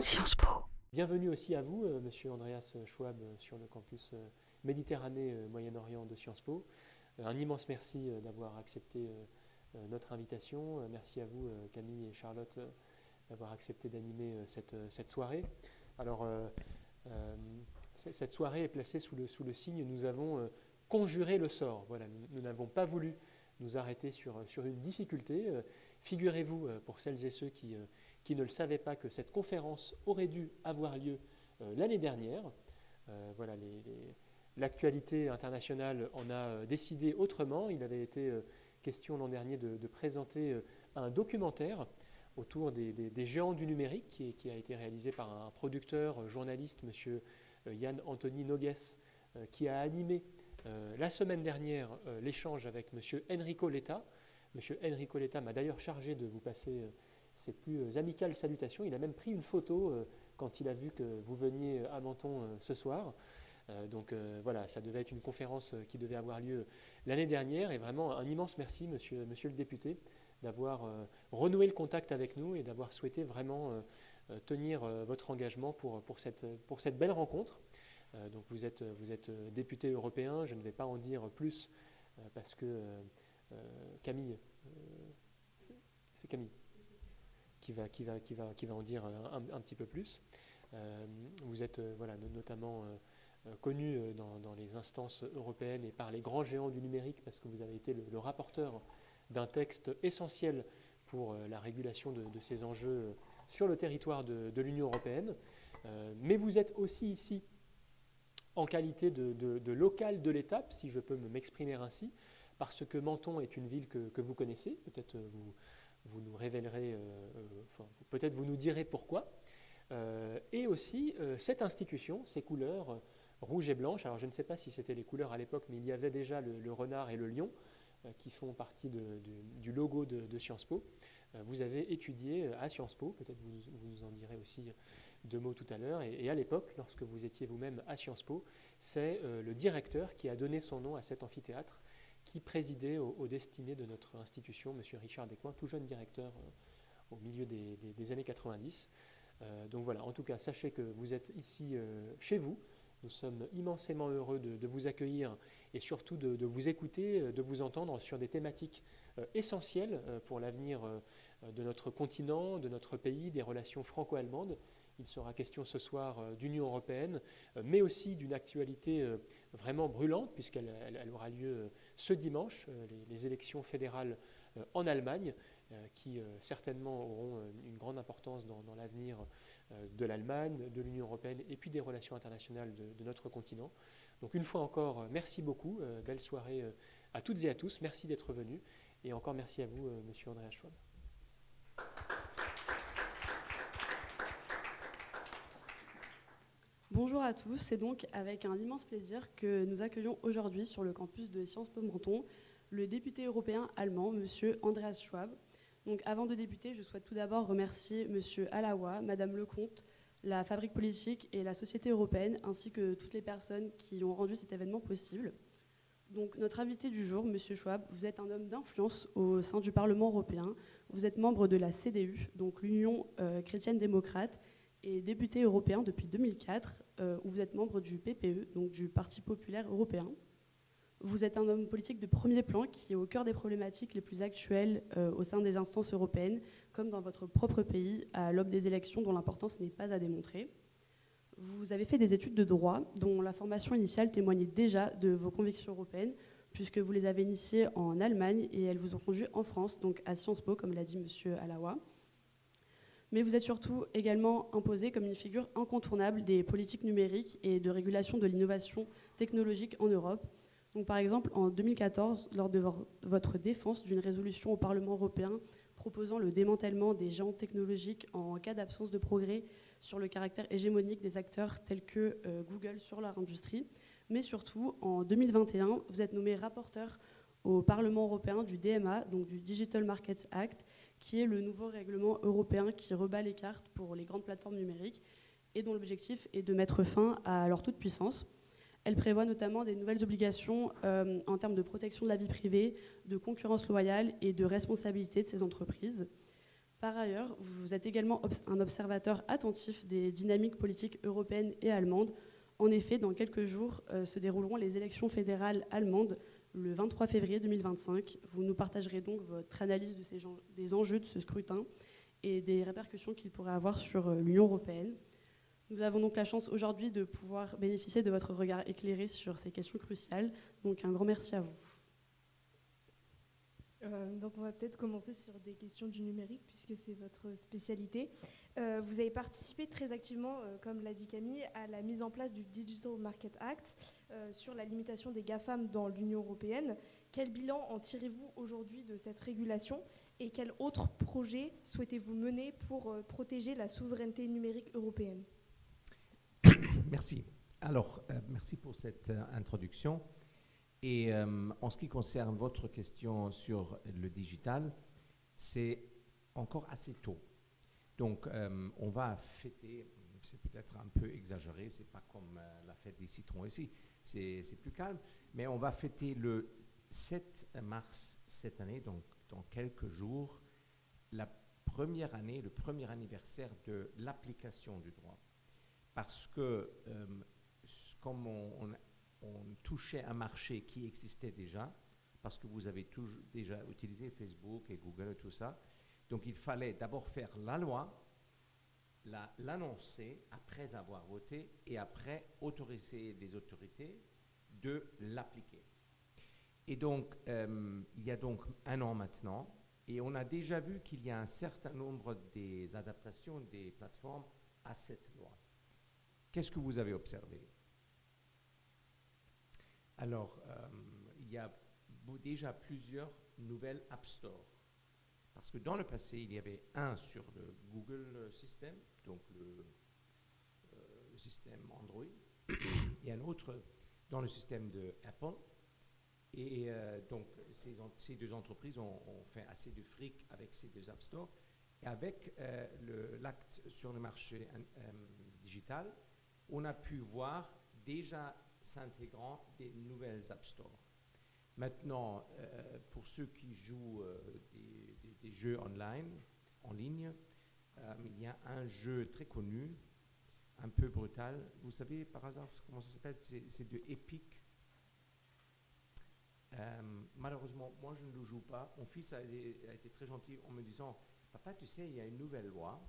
Sciences Po. Bienvenue aussi à vous, Monsieur Andreas Schwab, sur le campus Méditerranée Moyen-Orient de Sciences Po. Un immense merci d'avoir accepté notre invitation. Merci à vous, Camille et Charlotte, d'avoir accepté d'animer cette soirée. Alors, cette soirée est placée sous le signe « Nous avons conjuré le sort ». Voilà, nous n'avons pas voulu nous arrêter sur une difficulté. Figurez-vous, pour celles et ceux qui ne le savaient pas, que cette conférence aurait dû avoir lieu l'année dernière. Voilà, l'actualité internationale en a décidé autrement. Il avait été question l'an dernier de présenter un documentaire autour des géants du numérique qui a été réalisé par un producteur, journaliste, M. Yann Anthony Nogues, qui a animé la semaine dernière l'échange avec M. Enrico Letta. M. Enrico Letta m'a d'ailleurs chargé de vous passer ses plus amicales salutations. Il a même pris une photo quand il a vu que vous veniez à Menton ce soir. Donc voilà, ça devait être une conférence qui devait avoir lieu l'année dernière. Et vraiment un immense merci, monsieur le député, d'avoir renoué le contact avec nous et d'avoir souhaité vraiment tenir votre engagement pour cette belle rencontre. Donc vous êtes député européen, je ne vais pas en dire plus parce que Camille, c'est Camille qui va en dire un petit peu plus. Vous êtes voilà, notamment connu dans les instances européennes et par les grands géants du numérique parce que vous avez été le rapporteur d'un texte essentiel pour la régulation de ces enjeux sur le territoire de l'Union européenne. Mais vous êtes aussi ici en qualité de local de l'étape, si je peux m'exprimer ainsi, parce que Menton est une ville que vous connaissez, peut-être vous nous révélerez, peut-être vous nous direz pourquoi, et aussi cette institution, ses couleurs rouges et blanches, alors je ne sais pas si c'était les couleurs à l'époque, mais il y avait déjà le renard et le lion qui font partie du logo de Sciences Po. Vous avez étudié à Sciences Po, peut-être vous nous en direz aussi deux mots tout à l'heure, et à l'époque, lorsque vous étiez vous-même à Sciences Po, c'est le directeur qui a donné son nom à cet amphithéâtre qui présidait aux destinées de notre institution, M. Richard Descoings, tout jeune directeur au milieu des années 90. Donc voilà, en tout cas, sachez que vous êtes ici chez vous. Nous sommes immensément heureux de vous accueillir et surtout de vous écouter, de vous entendre sur des thématiques essentielles pour l'avenir de notre continent, de notre pays, des relations franco-allemandes. Il sera question ce soir d'Union européenne, mais aussi d'une actualité vraiment brûlante, puisqu'elle aura lieu ce dimanche, les élections fédérales en Allemagne, qui certainement auront une grande importance dans l'avenir de l'Allemagne, de l'Union européenne et puis des relations internationales de notre continent. Donc une fois encore, merci beaucoup, belle soirée à toutes et à tous, merci d'être venus, et encore merci à vous, Monsieur Andreas Schwab. Bonjour à tous, c'est donc avec un immense plaisir que nous accueillons aujourd'hui sur le campus de Sciences Po Menton le député européen allemand, M. Andreas Schwab. Donc, avant de débuter, je souhaite tout d'abord remercier M. Alaoua, Mme Lecomte, la Fabrique politique et la Société européenne, ainsi que toutes les personnes qui ont rendu cet événement possible. Donc, notre invité du jour, M. Schwab, vous êtes un homme d'influence au sein du Parlement européen. Vous êtes membre de la CDU, donc l'Union chrétienne-démocrate, et député européen depuis 2004, où vous êtes membre du PPE, donc du Parti populaire européen. Vous êtes un homme politique de premier plan qui est au cœur des problématiques les plus actuelles au sein des instances européennes, comme dans votre propre pays, à l'aube des élections dont l'importance n'est pas à démontrer. Vous avez fait des études de droit dont la formation initiale témoignait déjà de vos convictions européennes, puisque vous les avez initiées en Allemagne et elles vous ont conduit en France, donc à Sciences Po, comme l'a dit M. Alaoua. Mais vous êtes surtout également imposé comme une figure incontournable des politiques numériques et de régulation de l'innovation technologique en Europe. Donc, par exemple, en 2014, lors de votre défense d'une résolution au Parlement européen proposant le démantèlement des géants technologiques en cas d'absence de progrès sur le caractère hégémonique des acteurs tels que Google sur leur industrie. Mais surtout, en 2021, vous êtes nommé rapporteur au Parlement européen du DMA, donc du Digital Markets Act, qui est le nouveau règlement européen qui rebat les cartes pour les grandes plateformes numériques et dont l'objectif est de mettre fin à leur toute-puissance. Elle prévoit notamment des nouvelles obligations en termes de protection de la vie privée, de concurrence loyale et de responsabilité de ces entreprises. Par ailleurs, vous êtes également un observateur attentif des dynamiques politiques européennes et allemandes. En effet, dans quelques jours se dérouleront les élections fédérales allemandes le 23 février 2025. Vous nous partagerez donc votre analyse des enjeux de ce scrutin et des répercussions qu'il pourrait avoir sur l'Union européenne. Nous avons donc la chance aujourd'hui de pouvoir bénéficier de votre regard éclairé sur ces questions cruciales. Donc un grand merci à vous. Donc on va peut-être commencer sur des questions du numérique puisque c'est votre spécialité. Vous avez participé très activement, comme l'a dit Camille, à la mise en place du Digital Market Act sur la limitation des GAFAM dans l'Union européenne. Quel bilan en tirez-vous aujourd'hui de cette régulation et quels autres projets souhaitez-vous mener pour protéger la souveraineté numérique européenne ? Merci. Alors, merci pour cette introduction. Et en ce qui concerne votre question sur le digital, c'est encore assez tôt. Donc, on va fêter, c'est peut-être un peu exagéré, c'est pas comme la fête des citrons ici, c'est plus calme, mais on va fêter le 7 mars cette année, donc dans quelques jours, la première année, le premier anniversaire de l'application du droit. Parce que, comme on touchait un marché qui existait déjà, parce que vous avez déjà utilisé Facebook et Google et tout ça. Donc il fallait d'abord faire la loi, l'annoncer après avoir voté et après autoriser les autorités de l'appliquer. Et donc il y a donc 1 an maintenant et on a déjà vu qu'il y a un certain nombre des adaptations des plateformes à cette loi. Qu'est-ce que vous avez observé ? Alors, il y a déjà plusieurs nouvelles App Store. Parce que dans le passé, il y avait un sur le Google système, donc le système Android, et un autre dans le système de Apple. Et donc, ces deux entreprises ont fait assez de fric avec ces deux App Store. Et avec l'acte sur le marché digital, on a pu voir déjà s'intégrant des nouvelles App Store. Maintenant, pour ceux qui jouent des jeux en ligne, il y a un jeu très connu, un peu brutal. Vous savez par hasard comment ça s'appelle ? C'est de Epic. Malheureusement, moi je ne le joue pas. Mon fils a été très gentil en me disant « Papa, tu sais, il y a une nouvelle loi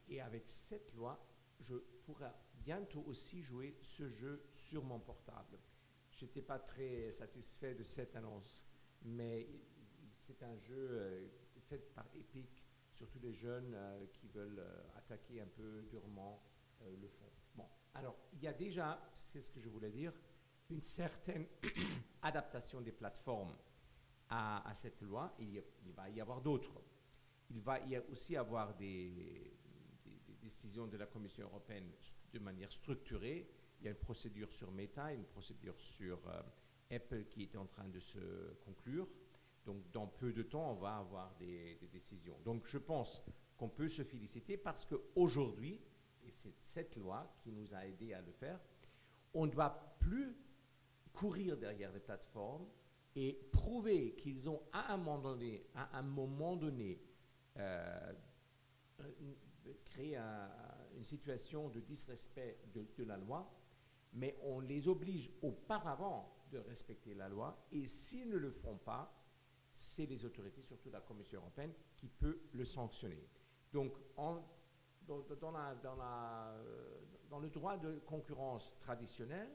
et avec cette loi, je pourrai bientôt aussi jouer ce jeu sur mon portable. » Je n'étais pas très satisfait de cette annonce, mais c'est un jeu fait par Epic, surtout les jeunes qui veulent attaquer un peu durement le fond. Bon, alors il y a déjà, c'est ce que je voulais dire, une certaine adaptation des plateformes à cette loi. Il va y avoir d'autres. Il va y aussi avoir des décisions de la Commission européenne de manière structurée. Il y a une procédure sur Meta, une procédure sur Apple qui est en train de se conclure. Donc, dans peu de temps, on va avoir des décisions. Donc, je pense qu'on peut se féliciter parce qu'aujourd'hui, et c'est cette loi qui nous a aidés à le faire, on ne doit plus courir derrière les plateformes et prouver qu'ils ont à un moment donné créé une situation de disrespect de la loi, mais on les oblige auparavant de respecter la loi, et s'ils ne le font pas, c'est les autorités, surtout la Commission européenne, qui peut le sanctionner. Donc, dans le droit de concurrence traditionnel,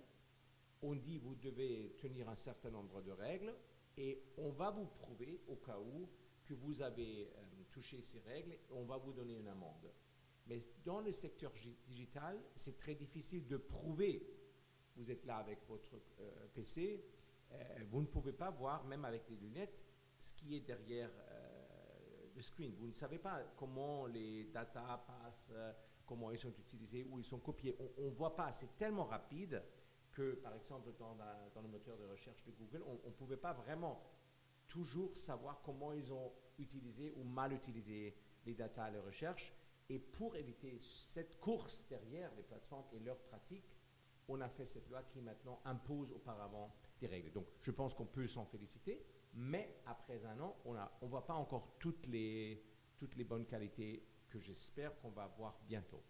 on dit vous devez tenir un certain nombre de règles, et on va vous prouver, au cas où, que vous avez touché ces règles, et on va vous donner une amende. Mais dans le secteur digital, c'est très difficile de prouver. Vous êtes là avec votre PC, vous ne pouvez pas voir, même avec les lunettes, ce qui est derrière le screen. Vous ne savez pas comment les data passent, comment ils sont utilisés, où ils sont copiés. On ne voit pas, c'est tellement rapide que, par exemple, dans le moteur de recherche de Google, on ne pouvait pas vraiment toujours savoir comment ils ont utilisé ou mal utilisé les data à la recherche. Et pour éviter cette course derrière les plateformes et leurs pratiques, on a fait cette loi qui maintenant impose auparavant des règles. Donc je pense qu'on peut s'en féliciter, mais après 1 an, on ne voit pas encore toutes les toutes les bonnes qualités que j'espère qu'on va avoir bientôt.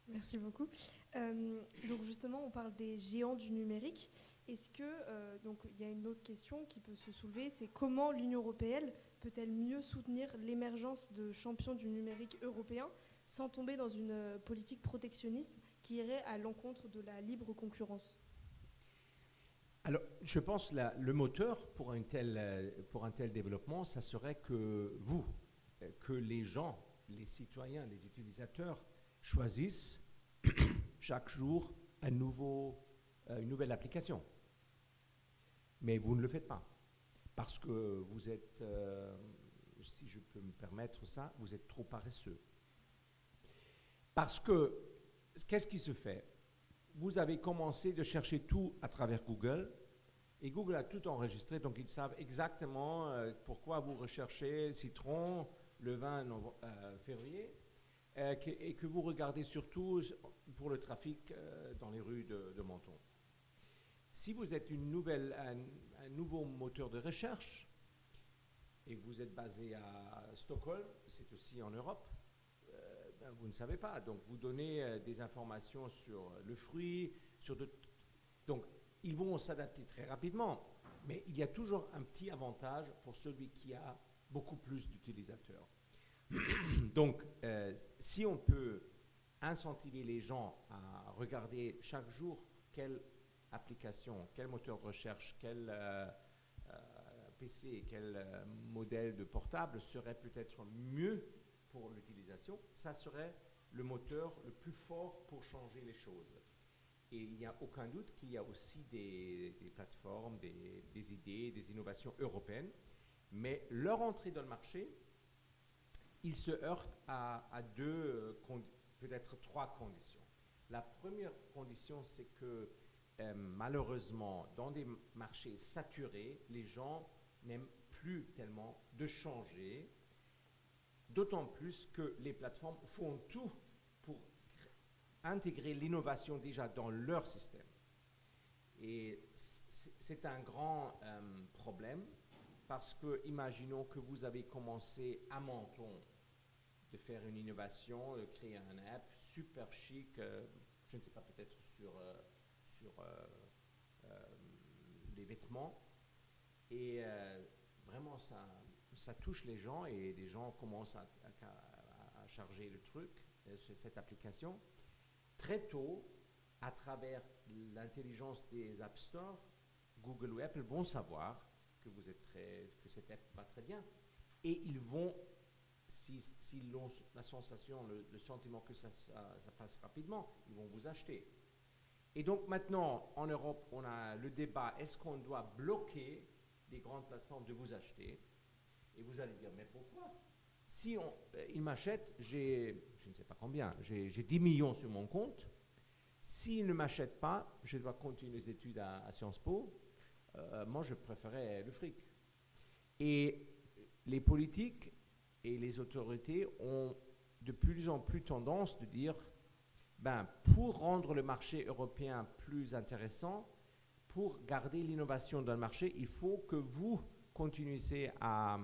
Merci beaucoup. Donc justement, on parle des géants du numérique. Est-ce que, donc il y a une autre question qui peut se soulever, c'est comment l'Union européenne peut-elle mieux soutenir l'émergence de champions du numérique européens sans tomber dans une politique protectionniste qui irait à l'encontre de la libre concurrence? Alors, je pense que le moteur pour un tel développement, ça serait que les gens, les citoyens, les utilisateurs choisissent chaque jour une nouvelle application. Mais vous ne le faites pas. Parce que vous êtes, si je peux me permettre ça, vous êtes trop paresseux. Parce que, qu'est-ce qui se fait? Vous avez commencé de chercher tout à travers Google, et Google a tout enregistré, donc ils savent exactement pourquoi vous recherchez citron le 20 février, et que vous regardez surtout pour le trafic dans les rues de Menton. Si vous êtes un nouveau moteur de recherche, et vous êtes basé à Stockholm, c'est aussi en Europe, vous ne savez pas. Donc, vous donnez des informations sur le fruit, donc, ils vont s'adapter très rapidement. Mais il y a toujours un petit avantage pour celui qui a beaucoup plus d'utilisateurs. Donc, si on peut incentiver les gens à regarder chaque jour quelle application, quel moteur de recherche, quel PC, quel modèle de portable serait peut-être mieux pour l'utilisation, ça serait le moteur le plus fort pour changer les choses. Et il n'y a aucun doute qu'il y a aussi des plateformes, des idées, des innovations européennes, mais leur entrée dans le marché, ils se heurtent à peut-être trois conditions. La première condition, c'est que malheureusement, dans des marchés saturés, les gens n'aiment plus tellement de changer, d'autant plus que les plateformes font tout pour intégrer l'innovation déjà dans leur système. Et c'est un grand problème parce que, imaginons que vous avez commencé à Menton de faire une innovation, de créer un app super chic, je ne sais pas, peut-être sur les vêtements, et vraiment ça touche les gens et les gens commencent à charger le truc, cette application. Très tôt, à travers l'intelligence des App Store, Google ou Apple vont savoir que cette app va très bien. Et ils vont, s'ils ont la sensation, le sentiment que ça passe rapidement, ils vont vous acheter. Et donc maintenant, en Europe, on a le débat, est-ce qu'on doit bloquer les grandes plateformes de vous acheter? Et vous allez dire, mais pourquoi? Si ils m'achètent, je ne sais pas combien, j'ai 10 millions sur mon compte. S'ils ne m'achètent pas, je dois continuer les études à Sciences Po. Moi, je préférais le fric. Et les politiques et les autorités ont de plus en plus tendance de dire, pour rendre le marché européen plus intéressant, pour garder l'innovation dans le marché, il faut que vous continuiez à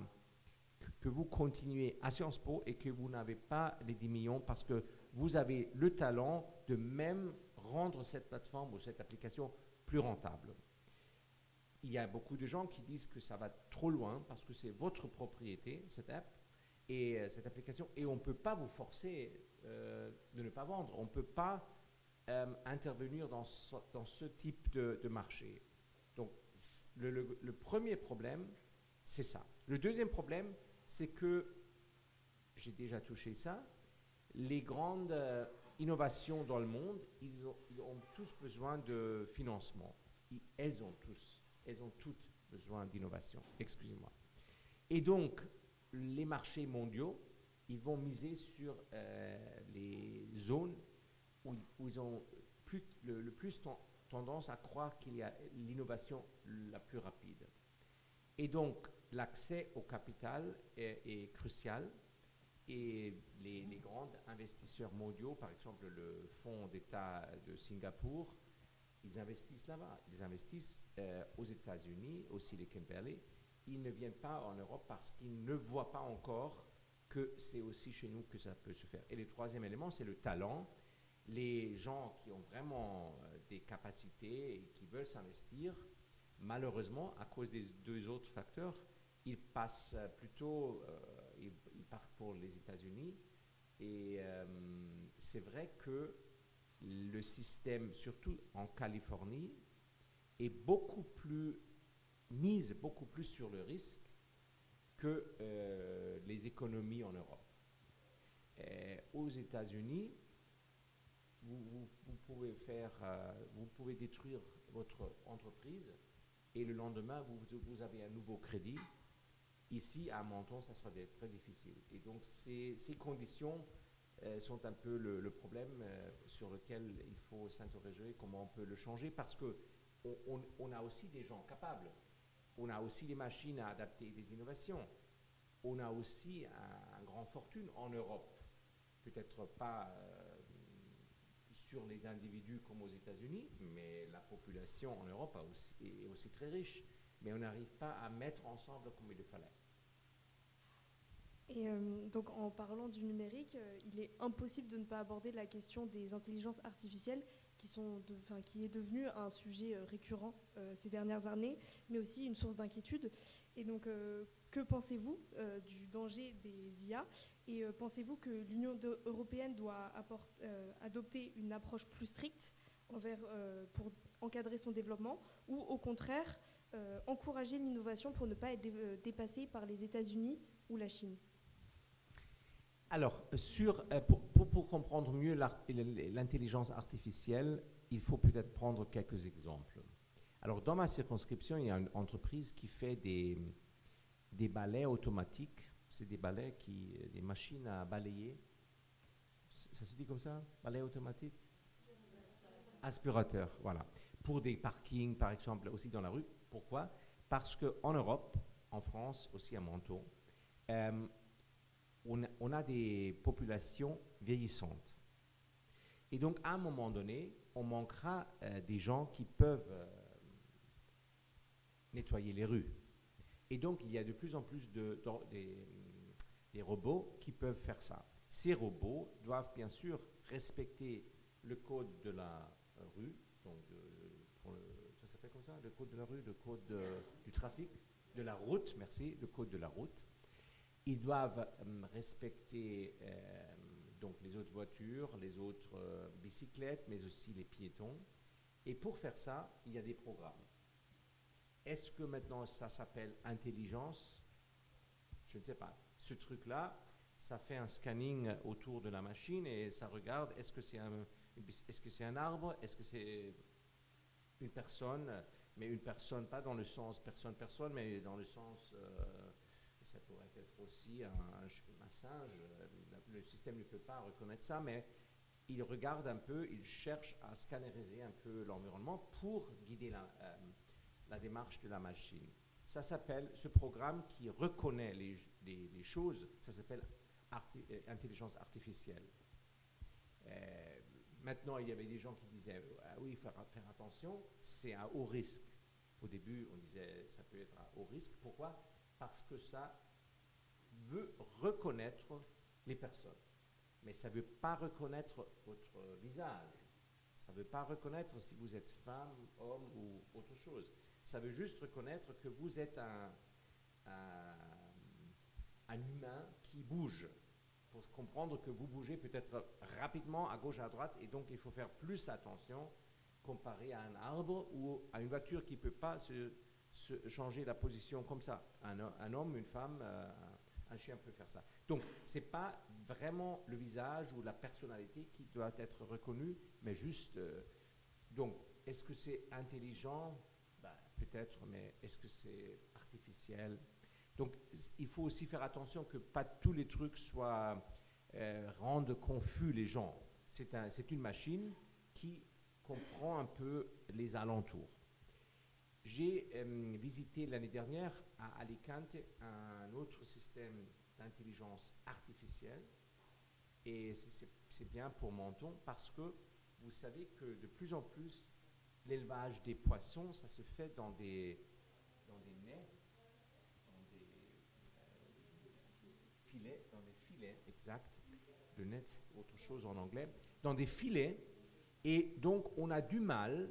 Sciences Po et que vous n'avez pas les 10 millions parce que vous avez le talent de même rendre cette plateforme ou cette application plus rentable. Il y a beaucoup de gens qui disent que ça va trop loin parce que c'est votre propriété, cette app et cette application, et on ne peut pas vous forcer de ne pas vendre. On ne peut pas intervenir dans ce type de marché. Donc, le premier problème, c'est ça. Le deuxième problème, c'est que, j'ai déjà touché ça, les grandes innovations dans le monde, ils ont tous besoin de financement. Elles ont toutes besoin d'innovation, excusez-moi. Et donc, les marchés mondiaux, ils vont miser sur les zones où ils ont le plus tendance à croire qu'il y a l'innovation la plus rapide. Et donc, l'accès au capital est crucial et les grands investisseurs mondiaux, par exemple le Fonds d'État de Singapour, ils investissent là-bas. Ils investissent aux États-Unis, au Silicon Valley. Ils ne viennent pas en Europe parce qu'ils ne voient pas encore que c'est aussi chez nous que ça peut se faire. Et le troisième élément, c'est le talent. Les gens qui ont vraiment des capacités et qui veulent s'investir, malheureusement, à cause des deux autres facteurs, ils passent plutôt, ils partent pour les États-Unis. Et c'est vrai que le système, surtout en Californie, est mise beaucoup plus sur le risque que les économies en Europe. Aux États-Unis, vous pouvez détruire votre entreprise et le lendemain, vous avez un nouveau crédit. Ici, à Menton, ça sera très difficile. Et donc, ces conditions sont un peu le problème sur lequel il faut s'interroger comment on peut le changer, parce qu'on a aussi des gens capables. On a aussi des machines à adapter des innovations. On a aussi une grande fortune en Europe. Peut-être pas sur les individus comme aux États-Unis, mais la population en Europe est aussi très riche. Mais on n'arrive pas à mettre ensemble comme il le fallait. Et donc en parlant du numérique, il est impossible de ne pas aborder la question des intelligences artificielles qui est devenu un sujet récurrent ces dernières années, mais aussi une source d'inquiétude. Et donc, que pensez-vous du danger des IA et pensez-vous que l'Union européenne doit adopter une approche plus stricte pour encadrer son développement ou au contraire encourager l'innovation pour ne pas être dépassé par les États-Unis ou la Chine? Alors, pour comprendre mieux l'intelligence artificielle, il faut peut-être prendre quelques exemples. Alors, dans ma circonscription, il y a une entreprise qui fait des balais automatiques. C'est des machines à balayer. Ça se dit comme ça? Balai automatique? Aspirateur, voilà. Pour des parkings, par exemple, aussi dans la rue. Pourquoi? Parce qu'en Europe, en France, aussi à Menton, on a des populations vieillissantes. Et donc, à un moment donné, on manquera des gens qui peuvent nettoyer les rues. Et donc, il y a de plus en plus des robots qui peuvent faire ça. Ces robots doivent bien sûr respecter le code de la rue, donc ça s'appelle comme ça, le code de la rue, le code du trafic, de la route, merci, le code de la route. Ils doivent respecter donc les autres voitures, les autres bicyclettes, mais aussi les piétons. Et pour faire ça, il y a des programmes. Est-ce que maintenant ça s'appelle intelligence? Je ne sais pas. Ce truc-là, ça fait un scanning autour de la machine et ça regarde est-ce que c'est un arbre, est-ce que c'est une personne, mais une personne pas dans le sens personne, mais dans le sens ça pourrait être aussi un singe. Le système ne peut pas reconnaître ça, mais il regarde un peu, il cherche à scanneriser un peu l'environnement pour guider la démarche de la machine. Ça s'appelle, ce programme qui reconnaît les choses, ça s'appelle intelligence artificielle. Maintenant, il y avait des gens qui disaient ah oui, faire attention, c'est à haut risque. Au début, on disait ça peut être à haut risque. Pourquoi? Parce que ça veut reconnaître les personnes. Mais ça ne veut pas reconnaître votre visage. Ça ne veut pas reconnaître si vous êtes femme, homme ou autre chose. Ça veut juste reconnaître que vous êtes un humain qui bouge. Il faut comprendre que vous bougez peut-être rapidement à gauche, à droite, et donc il faut faire plus attention comparé à un arbre ou à une voiture qui ne peut pas se changer la position comme ça. Un homme, une femme, un chien peut faire ça. Donc, ce n'est pas vraiment le visage ou la personnalité qui doit être reconnue, mais juste... donc, est-ce que c'est intelligent? Peut-être, mais est-ce que c'est artificiel? Donc, il faut aussi faire attention que pas tous les trucs rendent confus les gens. C'est une machine qui comprend un peu les alentours. J'ai visité l'année dernière à Alicante un autre système d'intelligence artificielle et c'est bien pour Menton parce que vous savez que de plus en plus l'élevage des poissons, ça se fait dans des nets, dans des filets, exact. Le net, c'est autre chose en anglais. Dans des filets. Et donc, on a du mal,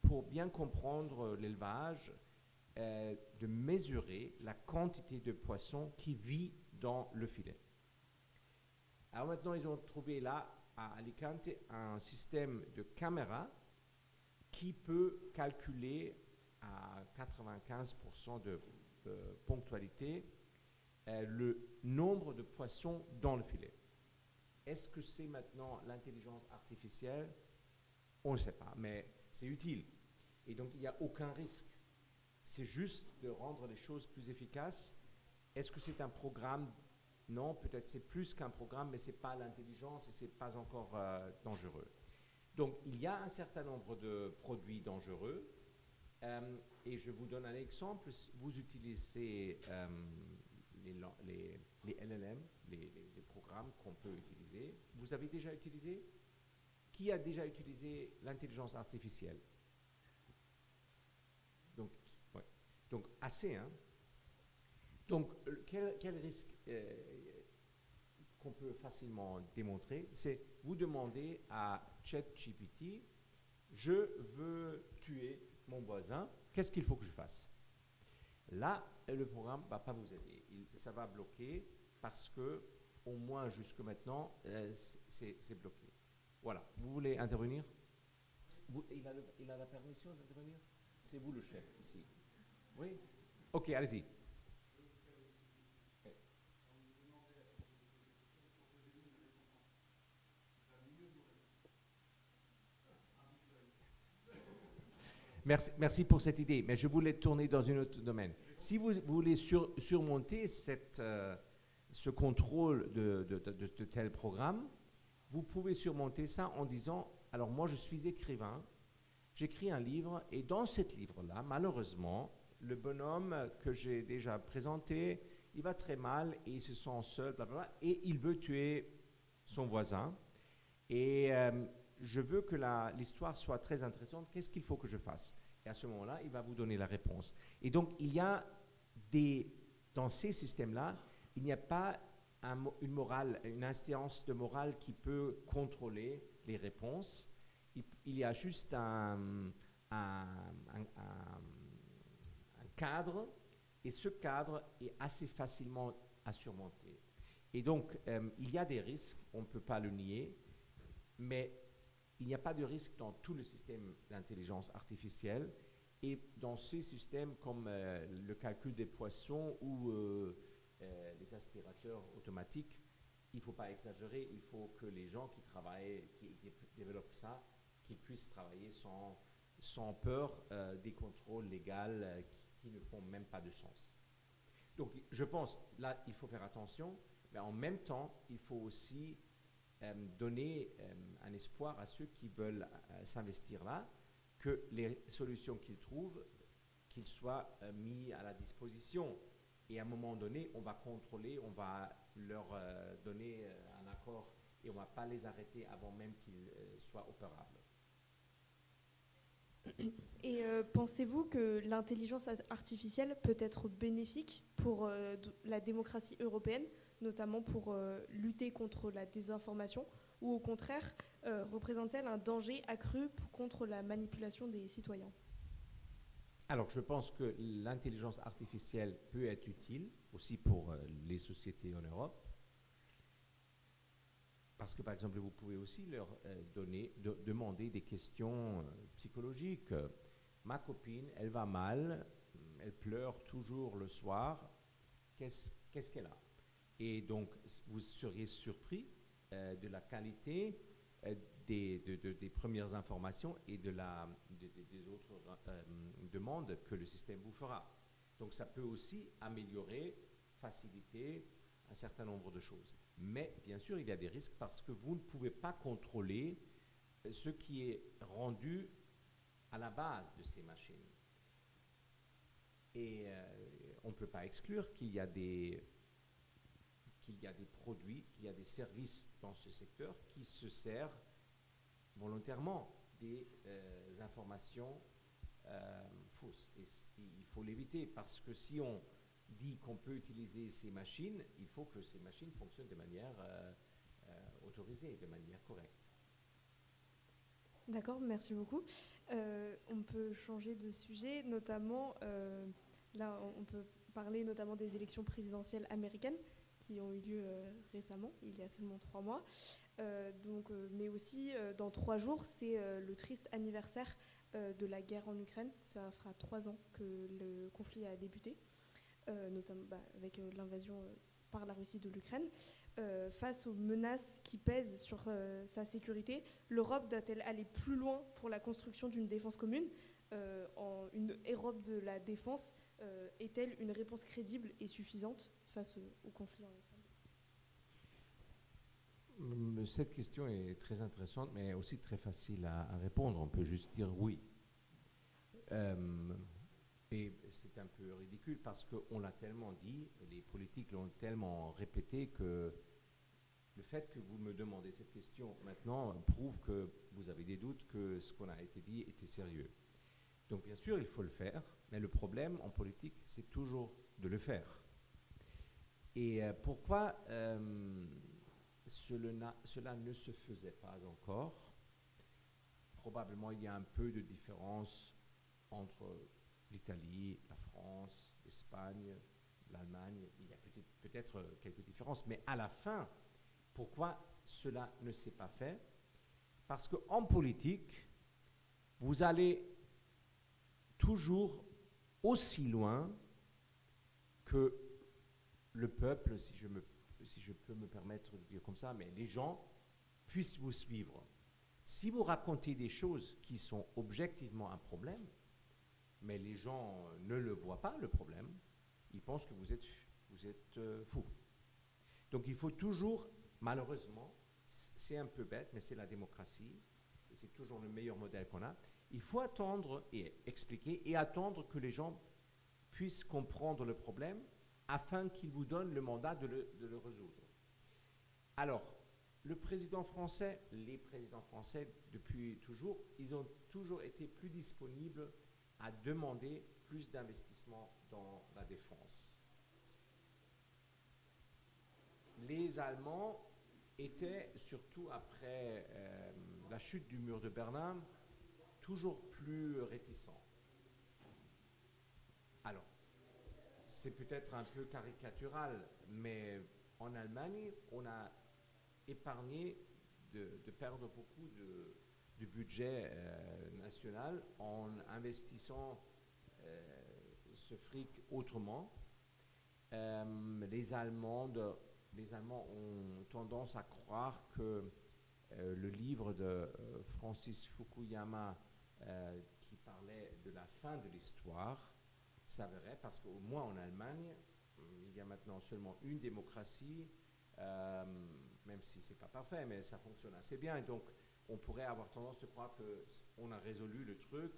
pour bien comprendre l'élevage, de mesurer la quantité de poissons qui vit dans le filet. Alors maintenant, ils ont trouvé là, à Alicante, un système de caméra qui peut calculer à 95% de ponctualité le nombre de poissons dans le filet. Est-ce que c'est maintenant l'intelligence artificielle? On ne sait pas, mais c'est utile. Et donc, il n'y a aucun risque. C'est juste de rendre les choses plus efficaces. Est-ce que c'est un programme? Non, peut-être c'est plus qu'un programme, mais ce n'est pas l'intelligence et ce n'est pas encore dangereux. Donc, il y a un certain nombre de produits dangereux. Et je vous donne un exemple. Vous utilisez les LLM, les programmes qu'on peut utiliser. Vous avez déjà utilisé? Qui a déjà utilisé l'intelligence artificielle? Donc, ouais. Donc assez, hein? Donc, quel risque qu'on peut facilement démontrer, c'est vous demander à ChatGPT, je veux tuer mon voisin, qu'est-ce qu'il faut que je fasse? Là, le programme ne va pas vous aider. Ça va bloquer parce que, au moins jusque maintenant, c'est bloqué. Voilà. Vous voulez intervenir? Il a la permission d'intervenir? C'est vous le chef ici. Oui? Ok, allez-y. Merci pour cette idée, mais je voulais tourner dans un autre domaine. Si vous voulez surmonter ce contrôle de tel programme, vous pouvez surmonter ça en disant, alors moi je suis écrivain, j'écris un livre, et dans ce livre-là, malheureusement, le bonhomme que j'ai déjà présenté, il va très mal et il se sent seul, blablabla, et il veut tuer son voisin. Et je veux que l'histoire soit très intéressante. Qu'est-ce qu'il faut que je fasse? Et à ce moment-là, il va vous donner la réponse. Et donc, il y a dans ces systèmes-là, il n'y a pas une morale, une instance de morale qui peut contrôler les réponses. Il y a juste un cadre, et ce cadre est assez facilement à surmonter. Et donc, il y a des risques, on ne peut pas le nier, mais il n'y a pas de risque dans tout le système d'intelligence artificielle. Et dans ces systèmes comme le calcul des poissons ou les aspirateurs automatiques, il ne faut pas exagérer, il faut que les gens qui travaillent, qui développent ça, qu'ils puissent travailler sans peur des contrôles légaux qui ne font même pas de sens. Donc je pense, là, il faut faire attention, mais en même temps, il faut aussi donner un espoir à ceux qui veulent s'investir là, que les solutions qu'ils trouvent, qu'ils soient mis à la disposition. Et à un moment donné, on va contrôler, on va leur donner un accord et on ne va pas les arrêter avant même qu'ils soient opérables. Et pensez-vous que l'intelligence artificielle peut être bénéfique pour la démocratie européenne, notamment pour lutter contre la désinformation, ou au contraire, représente-t-elle un danger accru contre la manipulation des citoyens? Alors, je pense que l'intelligence artificielle peut être utile aussi pour les sociétés en Europe. Parce que, par exemple, vous pouvez aussi leur demander des questions psychologiques. Ma copine, elle va mal, elle pleure toujours le soir. Qu'est-ce qu'elle a? Et donc, vous seriez surpris de la qualité des premières informations et des autres demandes que le système vous fera. Donc, ça peut aussi améliorer, faciliter un certain nombre de choses. Mais bien sûr, il y a des risques parce que vous ne pouvez pas contrôler ce qui est rendu à la base de ces machines. Et on ne peut pas exclure qu'il y a des produits, qu'il y a des services dans ce secteur qui se servent volontairement des informations fausses. Et il faut l'éviter parce que si on dit qu'on peut utiliser ces machines, il faut que ces machines fonctionnent de manière autorisée, de manière correcte. D'accord, merci beaucoup. On peut changer de sujet, notamment, là on peut parler notamment des élections présidentielles américaines qui ont eu lieu récemment, il y a seulement 3 mois. Mais aussi, dans 3 jours, c'est le triste anniversaire de la guerre en Ukraine. Ça fera 3 ans que le conflit a débuté, notamment avec l'invasion par la Russie de l'Ukraine. Face aux menaces qui pèsent sur sa sécurité, l'Europe doit-elle aller plus loin pour la construction d'une défense commune en une Europe de la défense est-elle une réponse crédible et suffisante face au conflit en Ukraine? Cette question est très intéressante, mais aussi très facile à répondre. On peut juste dire oui. Et c'est un peu ridicule parce qu'on l'a tellement dit, et les politiques l'ont tellement répété que le fait que vous me demandez cette question maintenant prouve que vous avez des doutes que ce qu'on a été dit était sérieux. Donc bien sûr, il faut le faire, mais le problème en politique, c'est toujours de le faire. Et pourquoi cela ne se faisait pas encore? Probablement, il y a un peu de différence entre l'Italie, la France, l'Espagne, l'Allemagne. Il y a peut-être quelques différences, mais à la fin, pourquoi cela ne s'est pas fait? Parce qu'en politique, vous allez toujours aussi loin que le peuple, si je peux me permettre de dire comme ça, mais les gens puissent vous suivre. Si vous racontez des choses qui sont objectivement un problème, mais les gens ne le voient pas, le problème, ils pensent que vous êtes fou. Donc il faut toujours, malheureusement, c'est un peu bête, mais c'est la démocratie, et c'est toujours le meilleur modèle qu'on a, il faut attendre et expliquer, et attendre que les gens puissent comprendre le problème afin qu'ils vous donnent le mandat de le résoudre. Alors, les présidents français, depuis toujours, ils ont toujours été plus disponibles à demander plus d'investissement dans la défense. Les Allemands étaient, surtout après la chute du mur de Berlin, toujours plus réticents. Alors, c'est peut-être un peu caricatural, mais en Allemagne, on a épargné de perdre beaucoup de budget national en investissant ce fric autrement. Les Allemands ont tendance à croire que le livre de Francis Fukuyama qui parlait de la fin de l'histoire s'avérait, parce qu'au moins en Allemagne, il y a maintenant seulement une démocratie, même si ce n'est pas parfait, mais ça fonctionne assez bien. Et donc, on pourrait avoir tendance de croire qu'on a résolu le truc,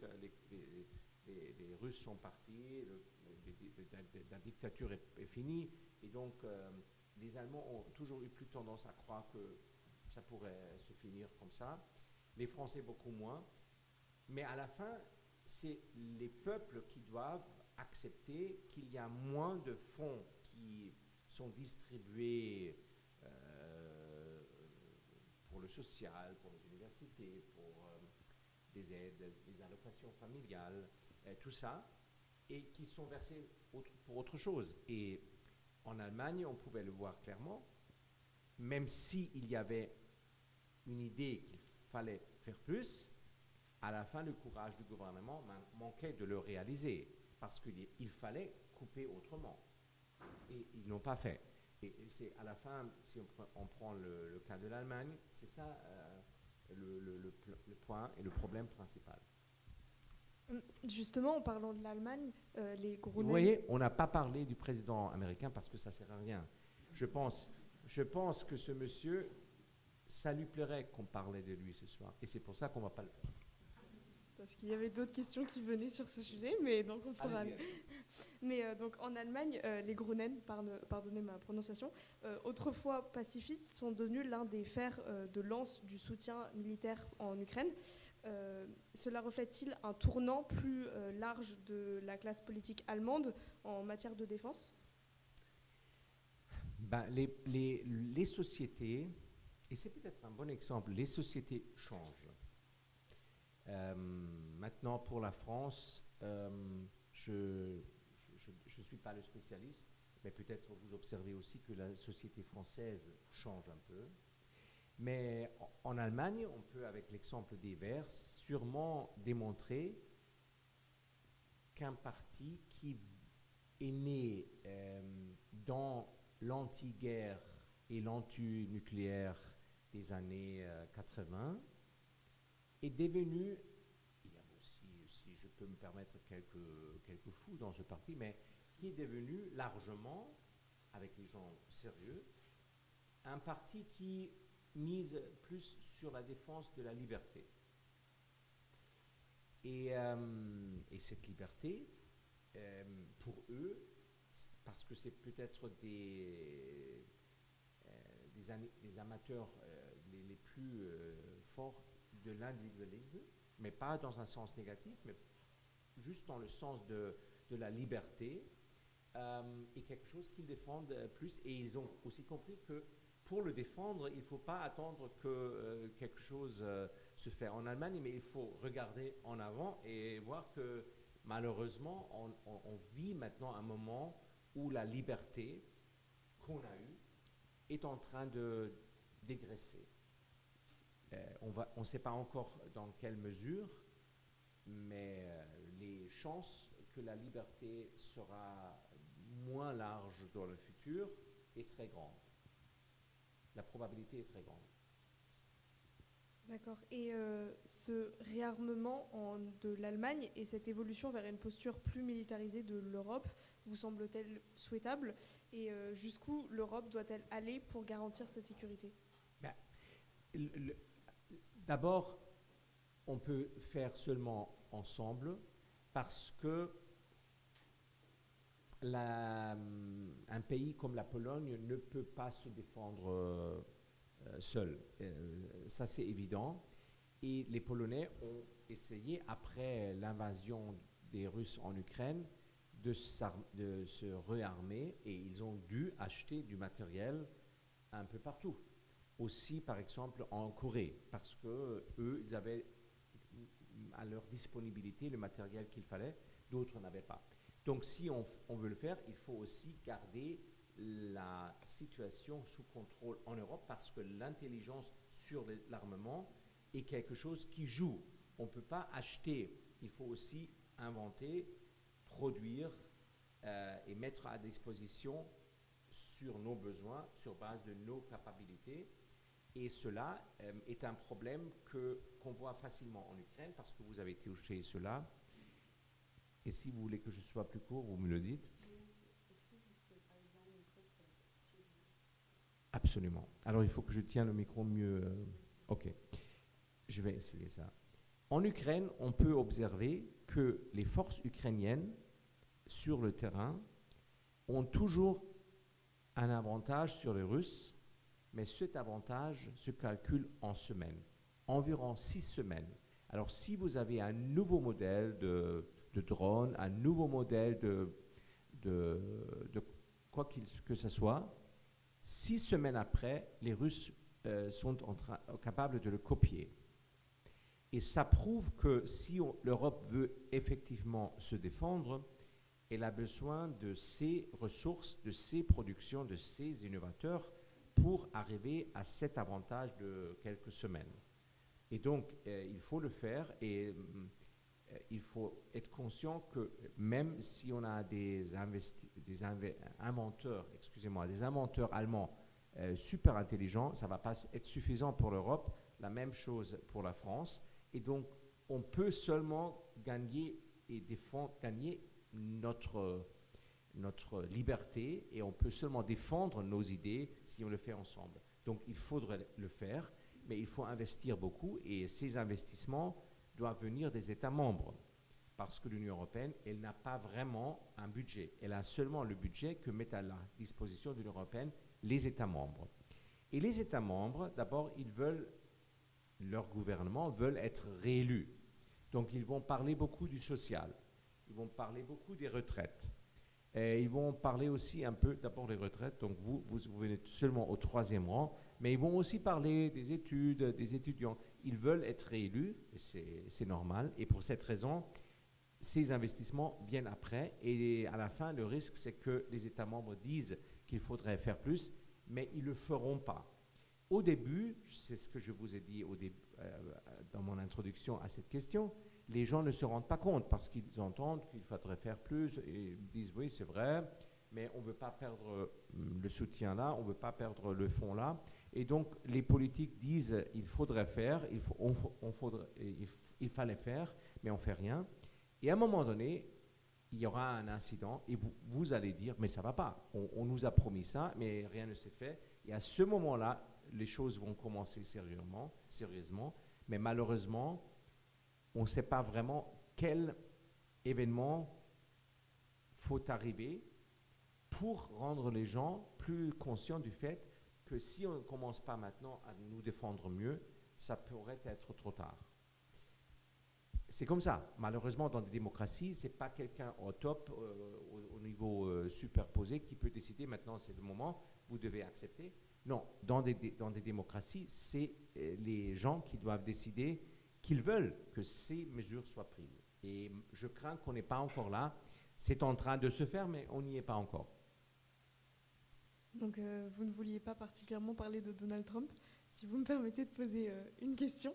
les Russes sont partis, la dictature est finie, et donc les Allemands ont toujours eu plus tendance à croire que ça pourrait se finir comme ça, les Français beaucoup moins, mais à la fin, c'est les peuples qui doivent accepter qu'il y a moins de fonds qui sont distribués pour le social, pour les universités, pour des aides, des allocations familiales, tout ça, et qui sont versés pour autre chose. Et en Allemagne, on pouvait le voir clairement, même s'il y avait une idée qu'il fallait faire plus, à la fin, le courage du gouvernement manquait de le réaliser, parce qu'il fallait couper autrement. Et ils n'ont pas fait. Et c'est à la fin, si on prend le cas de l'Allemagne, c'est ça le point et le problème principal. Justement, en parlant de l'Allemagne, les gros... Vous voyez, on n'a pas parlé du président américain parce que ça ne sert à rien. Je pense que ce monsieur, ça lui plairait qu'on parlait de lui ce soir. Et c'est pour ça qu'on ne va pas le faire. Parce qu'il y avait d'autres questions qui venaient sur ce sujet, mais donc on pourra... Mais donc en Allemagne, les Grünen, pardonnez ma prononciation, autrefois pacifistes, sont devenus l'un des fers de lance du soutien militaire en Ukraine. Cela reflète-t-il un tournant plus large de la classe politique allemande en matière de défense ? Les sociétés, et c'est peut-être un bon exemple, les sociétés changent. Maintenant, pour la France, je ne suis pas le spécialiste, mais peut-être vous observez aussi que la société française change un peu. Mais en Allemagne, on peut, avec l'exemple des Verts, sûrement démontrer qu'un parti qui est né dans l'anti-guerre et l'anti-nucléaire des années 80 est devenu, il y a aussi, si je peux me permettre, quelques fous dans ce parti, mais qui est devenu largement, avec les gens sérieux, un parti qui mise plus sur la défense de la liberté. Et cette liberté, pour eux, parce que c'est peut-être des amateurs les plus forts de l'individualisme, mais pas dans un sens négatif, mais juste dans le sens de la liberté, et quelque chose qu'ils défendent plus. Et ils ont aussi compris que pour le défendre, il ne faut pas attendre que quelque chose se fait en Allemagne, mais il faut regarder en avant et voir que malheureusement, on vit maintenant un moment où la liberté qu'on a eue est en train de dégraisser. On ne sait pas encore dans quelle mesure, mais les chances que la liberté sera moins large dans le futur est très grande. La probabilité est très grande. D'accord. Et ce réarmement de l'Allemagne et cette évolution vers une posture plus militarisée de l'Europe vous semble-t-elle souhaitable? Et jusqu'où l'Europe doit-elle aller pour garantir sa sécurité? D'abord, on peut faire seulement ensemble parce que un pays comme la Pologne ne peut pas se défendre seul. Ça, c'est évident. Et les Polonais ont essayé, après l'invasion des Russes en Ukraine, de se réarmer, et ils ont dû acheter du matériel un peu partout. Aussi, par exemple, en Corée, parce que eux, ils avaient à leur disponibilité le matériel qu'il fallait, d'autres n'avaient pas. Donc, si on veut le faire, il faut aussi garder la situation sous contrôle en Europe, parce que l'intelligence sur l'armement est quelque chose qui joue. On ne peut pas acheter, il faut aussi inventer, produire et mettre à disposition sur nos besoins, sur base de nos capacités. Et cela est un problème qu'on voit facilement en Ukraine, parce que vous avez touché cela. Et si vous voulez que je sois plus court, vous me le dites. Absolument. Alors, il faut que je tienne le micro mieux. OK. Je vais essayer ça. En Ukraine, on peut observer que les forces ukrainiennes, sur le terrain, ont toujours un avantage sur les Russes, mais cet avantage se calcule en semaines, environ 6 semaines. Alors, si vous avez un nouveau modèle de drone, un nouveau modèle de quoi que ce soit, 6 semaines après, les Russes sont capables de le copier. Et ça prouve que si l'Europe veut effectivement se défendre, elle a besoin de ces ressources, de ces productions, de ces innovateurs pour arriver à cet avantage de quelques semaines. Et donc, il faut le faire, et il faut être conscient que même si on a des inventeurs allemands super intelligents, ça ne va pas être suffisant pour l'Europe. La même chose pour la France. Et donc, on peut seulement gagner notre liberté, et on peut seulement défendre nos idées si on le fait ensemble. Donc, il faudrait le faire, mais il faut investir beaucoup, et ces investissements doivent venir des États membres, parce que l'Union européenne, elle n'a pas vraiment un budget. Elle a seulement le budget que mettent à la disposition de l'Union européenne les États membres. Et les États membres, d'abord, leurs gouvernements veulent être réélus. Donc, ils vont parler beaucoup du social. Ils vont parler beaucoup des retraites. Et ils vont parler aussi un peu, d'abord des retraites, donc vous venez seulement au 3e rang, mais ils vont aussi parler des études, des étudiants. Ils veulent être réélus, et c'est normal, et pour cette raison, ces investissements viennent après, et à la fin, le risque, c'est que les États membres disent qu'il faudrait faire plus, mais ils ne le feront pas. Au début, c'est ce que je vous ai dit dans mon introduction à cette question, les gens ne se rendent pas compte parce qu'ils entendent qu'il faudrait faire plus et ils disent oui, c'est vrai, mais on ne veut pas perdre le soutien là, on ne veut pas perdre le fonds là. Et donc, les politiques disent il faudrait faire, il fallait faire, mais on ne fait rien. Et à un moment donné, il y aura un incident et vous allez dire mais ça ne va pas, on nous a promis ça, mais rien ne s'est fait. Et à ce moment-là, les choses vont commencer sérieusement, mais malheureusement, on ne sait pas vraiment quel événement faut arriver pour rendre les gens plus conscients du fait que si on ne commence pas maintenant à nous défendre mieux, ça pourrait être trop tard. C'est comme ça. Malheureusement, dans des démocraties, ce n'est pas quelqu'un au top, au niveau superposé, qui peut décider maintenant c'est le moment, vous devez accepter. Non, dans des démocraties, c'est les gens qui doivent décider qu'ils veulent que ces mesures soient prises. Et je crains qu'on n'est pas encore là. C'est en train de se faire, mais on n'y est pas encore. Donc, vous ne vouliez pas particulièrement parler de Donald Trump. Si vous me permettez de poser une question.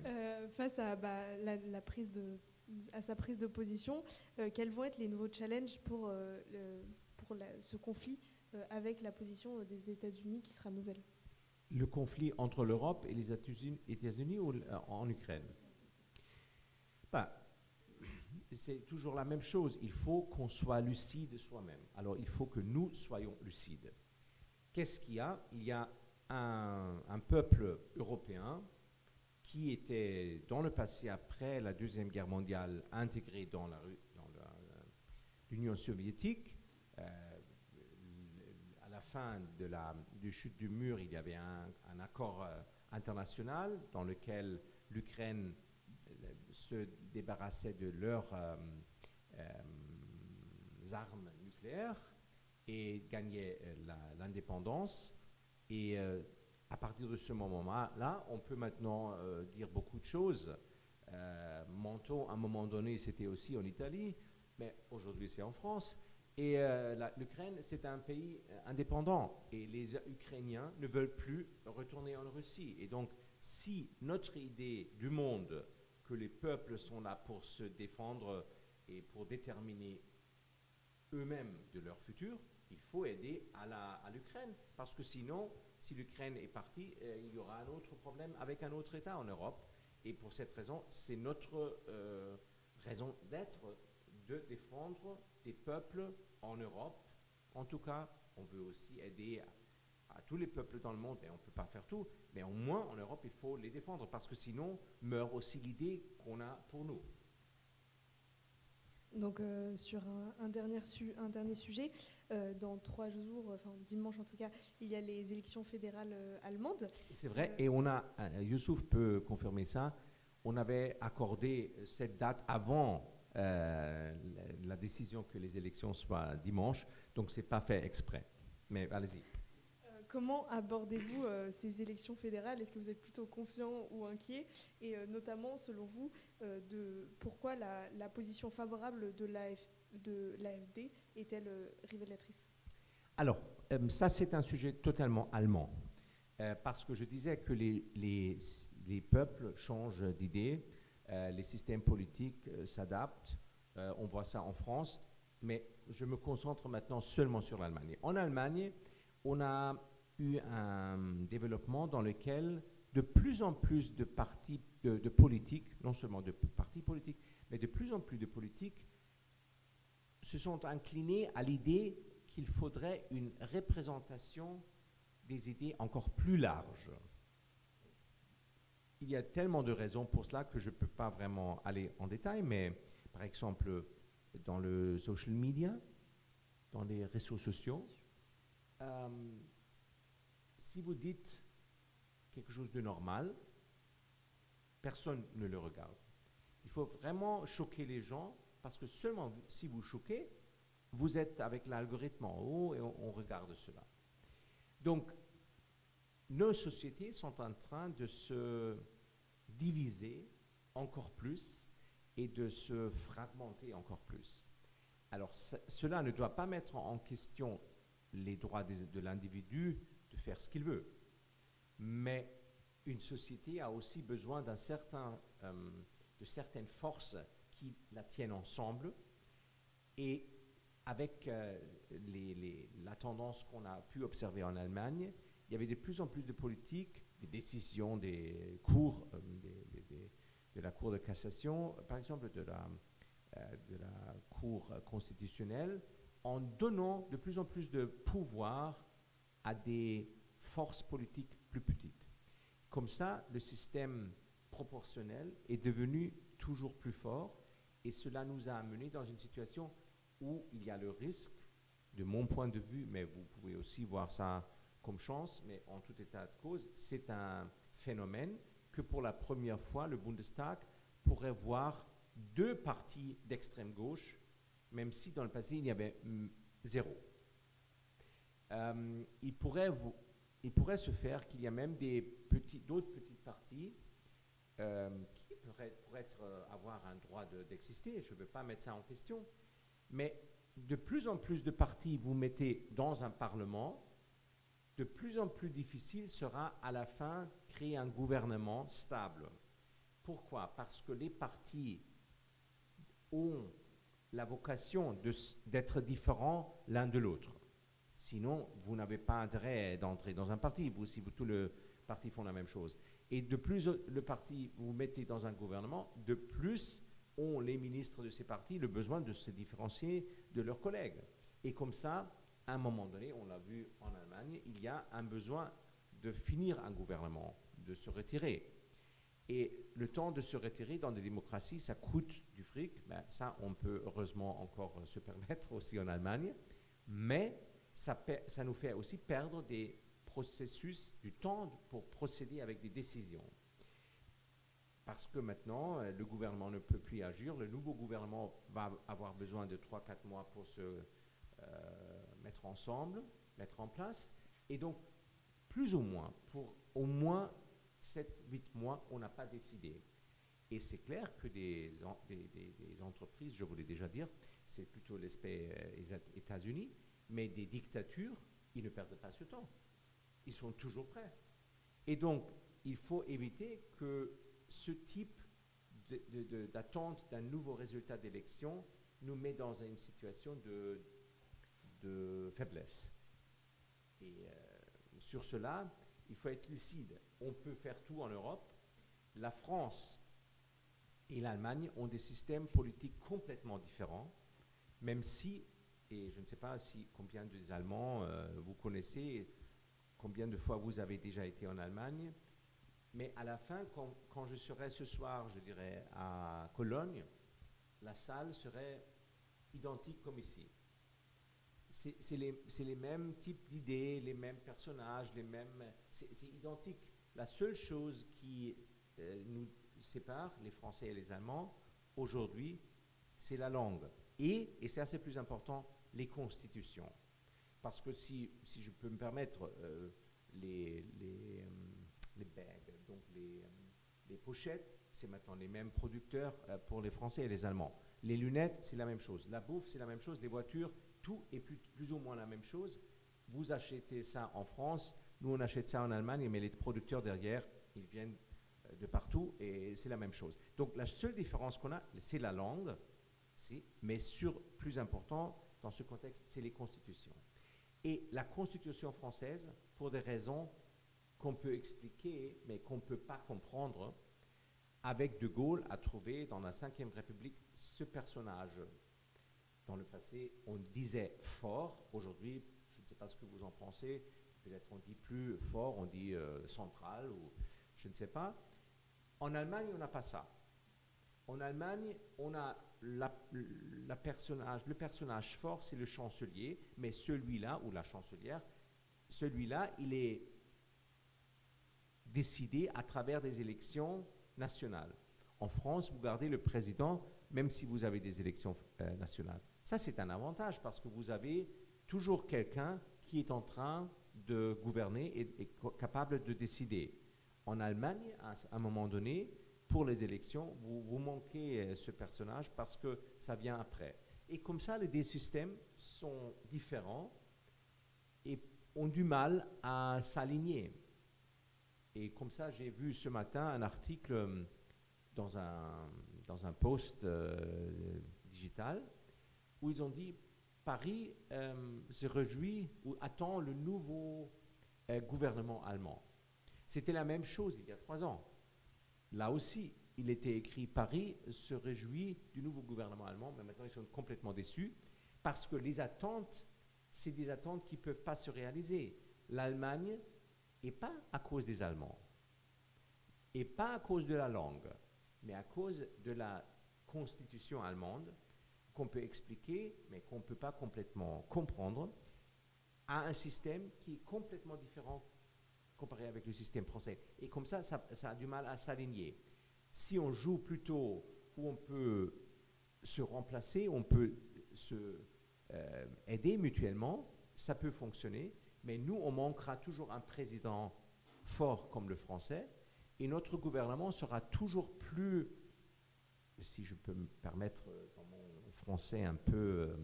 Ouais. Face à sa prise de position, quels vont être les nouveaux challenges pour ce conflit avec la position des États-Unis qui sera nouvelle? Le conflit entre l'Europe et les États-Unis ou en Ukraine? C'est toujours la même chose. Il faut qu'on soit lucide soi-même. Alors, il faut que nous soyons lucides. Qu'est-ce qu'il y a? Il y a un peuple européen qui était, dans le passé, après la Deuxième Guerre mondiale, intégré dans l'Union soviétique. À la fin du chute du mur, il y avait un accord international dans lequel l'Ukraine se débarrassait de leurs armes nucléaires et gagnait l'indépendance. Et à partir de ce moment-là, on peut maintenant dire beaucoup de choses. Menton, à un moment donné, c'était aussi en Italie, mais aujourd'hui, c'est en France. Et l'Ukraine, c'est un pays indépendant. Et les Ukrainiens ne veulent plus retourner en Russie. Et donc, si notre idée du monde, que les peuples sont là pour se défendre et pour déterminer eux-mêmes de leur futur, il faut aider à l'Ukraine. Parce que sinon, si l'Ukraine est partie, il y aura un autre problème avec un autre État en Europe. Et pour cette raison, c'est notre raison d'être de défendre des peuples en Europe. En tout cas, on veut aussi aider à tous les peuples dans le monde, et on ne peut pas faire tout, mais au moins en Europe, il faut les défendre, parce que sinon meurt aussi l'idée qu'on a pour nous. Donc sur un dernier sujet, dans 3 jours, enfin dimanche en tout cas, il y a les élections fédérales allemandes. C'est vrai, et on a, Youssouf peut confirmer ça, on avait accordé cette date avant la décision que les élections soient dimanche, donc ce n'est pas fait exprès. Mais allez-y. Comment abordez-vous ces élections fédérales? Est-ce que vous êtes plutôt confiant ou inquiet? Et notamment, selon vous, pourquoi la position favorable de l'AfD est-elle révélatrice? Alors, ça c'est un sujet totalement allemand. Parce que je disais que les peuples changent d'idée, les systèmes politiques s'adaptent, on voit ça en France, mais je me concentre maintenant seulement sur l'Allemagne. En Allemagne, on a eu un développement dans lequel de plus en plus de partis de politiques, non seulement de partis politiques, mais de plus en plus de politiques se sont inclinés à l'idée qu'il faudrait une représentation des idées encore plus large. Il y a tellement de raisons pour cela que je ne peux pas vraiment aller en détail, mais par exemple, dans le social media, dans les réseaux sociaux, si vous dites quelque chose de normal, personne ne le regarde. Il faut vraiment choquer les gens, parce que seulement si vous choquez, vous êtes avec l'algorithme en haut et on regarde cela. Donc, nos sociétés sont en train de se diviser encore plus et de se fragmenter encore plus. Alors, cela ne doit pas mettre en question les droits de l'individu de faire ce qu'il veut. Mais une société a aussi besoin de certaines forces qui la tiennent ensemble. Et avec la tendance qu'on a pu observer en Allemagne, il y avait de plus en plus de politiques, des décisions des cours, de la Cour de cassation, par exemple de la Cour constitutionnelle, en donnant de plus en plus de pouvoir à des forces politiques plus petites. Comme ça, le système proportionnel est devenu toujours plus fort et cela nous a amenés dans une situation où il y a le risque, de mon point de vue, mais vous pouvez aussi voir ça comme chance, mais en tout état de cause, c'est un phénomène que pour la première fois, le Bundestag pourrait voir deux partis d'extrême gauche, même si dans le passé, il y avait zéro. Il pourrait se faire qu'il y a même d'autres petits partis qui pourraient avoir un droit d'exister. Je ne veux pas mettre ça en question. Mais de plus en plus de partis vous mettez dans un parlement, de plus en plus difficile sera à la fin créer un gouvernement stable. Pourquoi? Parce que les partis ont la vocation d'être différents l'un de l'autre. Sinon, vous n'avez pas intérêt d'entrer dans un parti, si tous les partis font la même chose. Et de plus le parti vous mettez dans un gouvernement, de plus ont les ministres de ces partis le besoin de se différencier de leurs collègues. Et comme ça, à un moment donné, on l'a vu en Allemagne, il y a un besoin de finir un gouvernement, de se retirer. Et le temps de se retirer dans des démocraties, ça coûte du fric. Ben, ça, on peut heureusement encore se permettre aussi en Allemagne. Mais ça nous fait aussi perdre des processus, du temps pour procéder avec des décisions. Parce que maintenant, le gouvernement ne peut plus agir. Le nouveau gouvernement va avoir besoin de 3-4 mois pour se mettre ensemble, mettre en place. Et donc, plus ou moins, pour au moins 7-8 mois, on n'a pas décidé. Et c'est clair que des entreprises, je voulais déjà dire, c'est plutôt l'aspect États-Unis, mais des dictatures, ils ne perdent pas ce temps. Ils sont toujours prêts. Et donc, il faut éviter que ce type d'attente d'un nouveau résultat d'élection nous met dans une situation de faiblesse. Et sur cela, il faut être lucide. On peut faire tout en Europe. La France et l'Allemagne ont des systèmes politiques complètement différents, même si, et je ne sais pas combien des Allemands vous connaissez, combien de fois vous avez déjà été en Allemagne, mais à la fin, quand je serai ce soir, je dirais, à Cologne, la salle serait identique comme ici. C'est les mêmes types d'idées, les mêmes personnages, c'est identique. La seule chose qui nous sépare, les Français et les Allemands, aujourd'hui, c'est la langue. Et c'est assez plus important, les constitutions. Parce que si je peux me permettre, les bags, donc les pochettes, c'est maintenant les mêmes producteurs pour les Français et les Allemands. Les lunettes, c'est la même chose. La bouffe, c'est la même chose. Les voitures, tout est plus ou moins la même chose. Vous achetez ça en France, nous on achète ça en Allemagne, mais les producteurs derrière, ils viennent de partout et c'est la même chose. Donc la seule différence qu'on a, c'est la langue, mais plus important dans ce contexte, c'est les constitutions. Et la constitution française, pour des raisons qu'on peut expliquer, mais qu'on ne peut pas comprendre, avec De Gaulle a trouvé dans la Ve République ce personnage. Dans le passé, on disait fort. Aujourd'hui, je ne sais pas ce que vous en pensez. Peut-être on dit plus fort, on dit central, ou je ne sais pas. En Allemagne, on n'a pas ça. En Allemagne, on a le personnage fort, c'est le chancelier, mais celui-là, ou la chancelière, celui-là, il est décidé à travers des élections nationales. En France, vous gardez le président, même si vous avez des élections nationales. Ça, c'est un avantage parce que vous avez toujours quelqu'un qui est en train de gouverner et capable de décider. En Allemagne, à un moment donné, pour les élections, vous manquez ce personnage parce que ça vient après. Et comme ça, les deux systèmes sont différents et ont du mal à s'aligner. Et comme ça, j'ai vu ce matin un article dans un post digital où ils ont dit Paris se réjouit ou attend le nouveau gouvernement allemand. C'était la même chose il y a 3 ans. Là aussi, il était écrit Paris se réjouit du nouveau gouvernement allemand, mais maintenant ils sont complètement déçus parce que les attentes, c'est des attentes qui ne peuvent pas se réaliser. L'Allemagne, et pas à cause des Allemands, et pas à cause de la langue, mais à cause de la constitution allemande, qu'on peut expliquer, mais qu'on ne peut pas complètement comprendre, à un système qui est complètement différent comparé avec le système français. Et comme ça a du mal à s'aligner. Si on joue plutôt où on peut se remplacer, on peut se aider mutuellement, ça peut fonctionner, mais nous, on manquera toujours un président fort comme le français, et notre gouvernement sera toujours plus, si je peux me permettre dans mon français un peu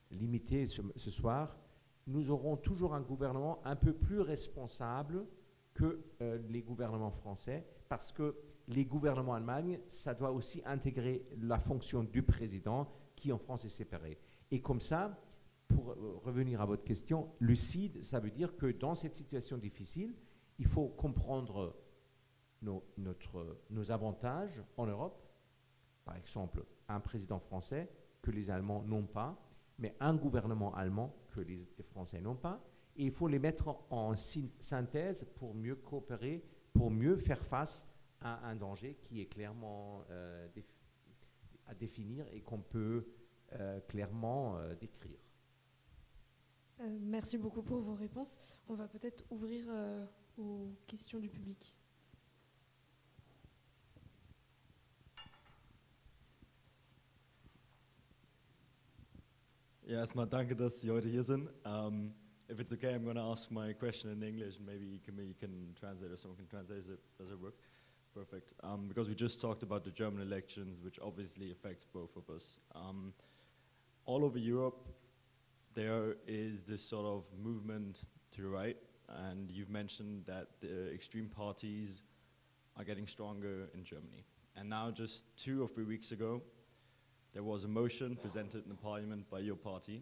limité ce soir, nous aurons toujours un gouvernement un peu plus responsable que les gouvernements français, parce que les gouvernements allemands, ça doit aussi intégrer la fonction du président, qui en France est séparée. Et comme ça, pour revenir à votre question, lucide, ça veut dire que dans cette situation difficile, il faut comprendre nos avantages en Europe. Par exemple, un président français que les Allemands n'ont pas, mais un gouvernement allemand que les Français n'ont pas. Et il faut les mettre en synthèse pour mieux coopérer, pour mieux faire face à un danger qui est clairement à définir et qu'on peut clairement décrire. Merci beaucoup pour vos réponses. On va peut-être ouvrir aux questions du public. Ja, erstmal danke, dass Sie heute hier sind. If it's okay, I'm going to ask my question in English, and maybe you can translate or someone can translate it. Does it work? Perfect. Because we just talked about the German elections, which obviously affects both of us. All over Europe, there is this sort of movement to the right, and you've mentioned that the extreme parties are getting stronger in Germany. And now, just 2 or 3 weeks ago, there was a motion presented in the parliament by your party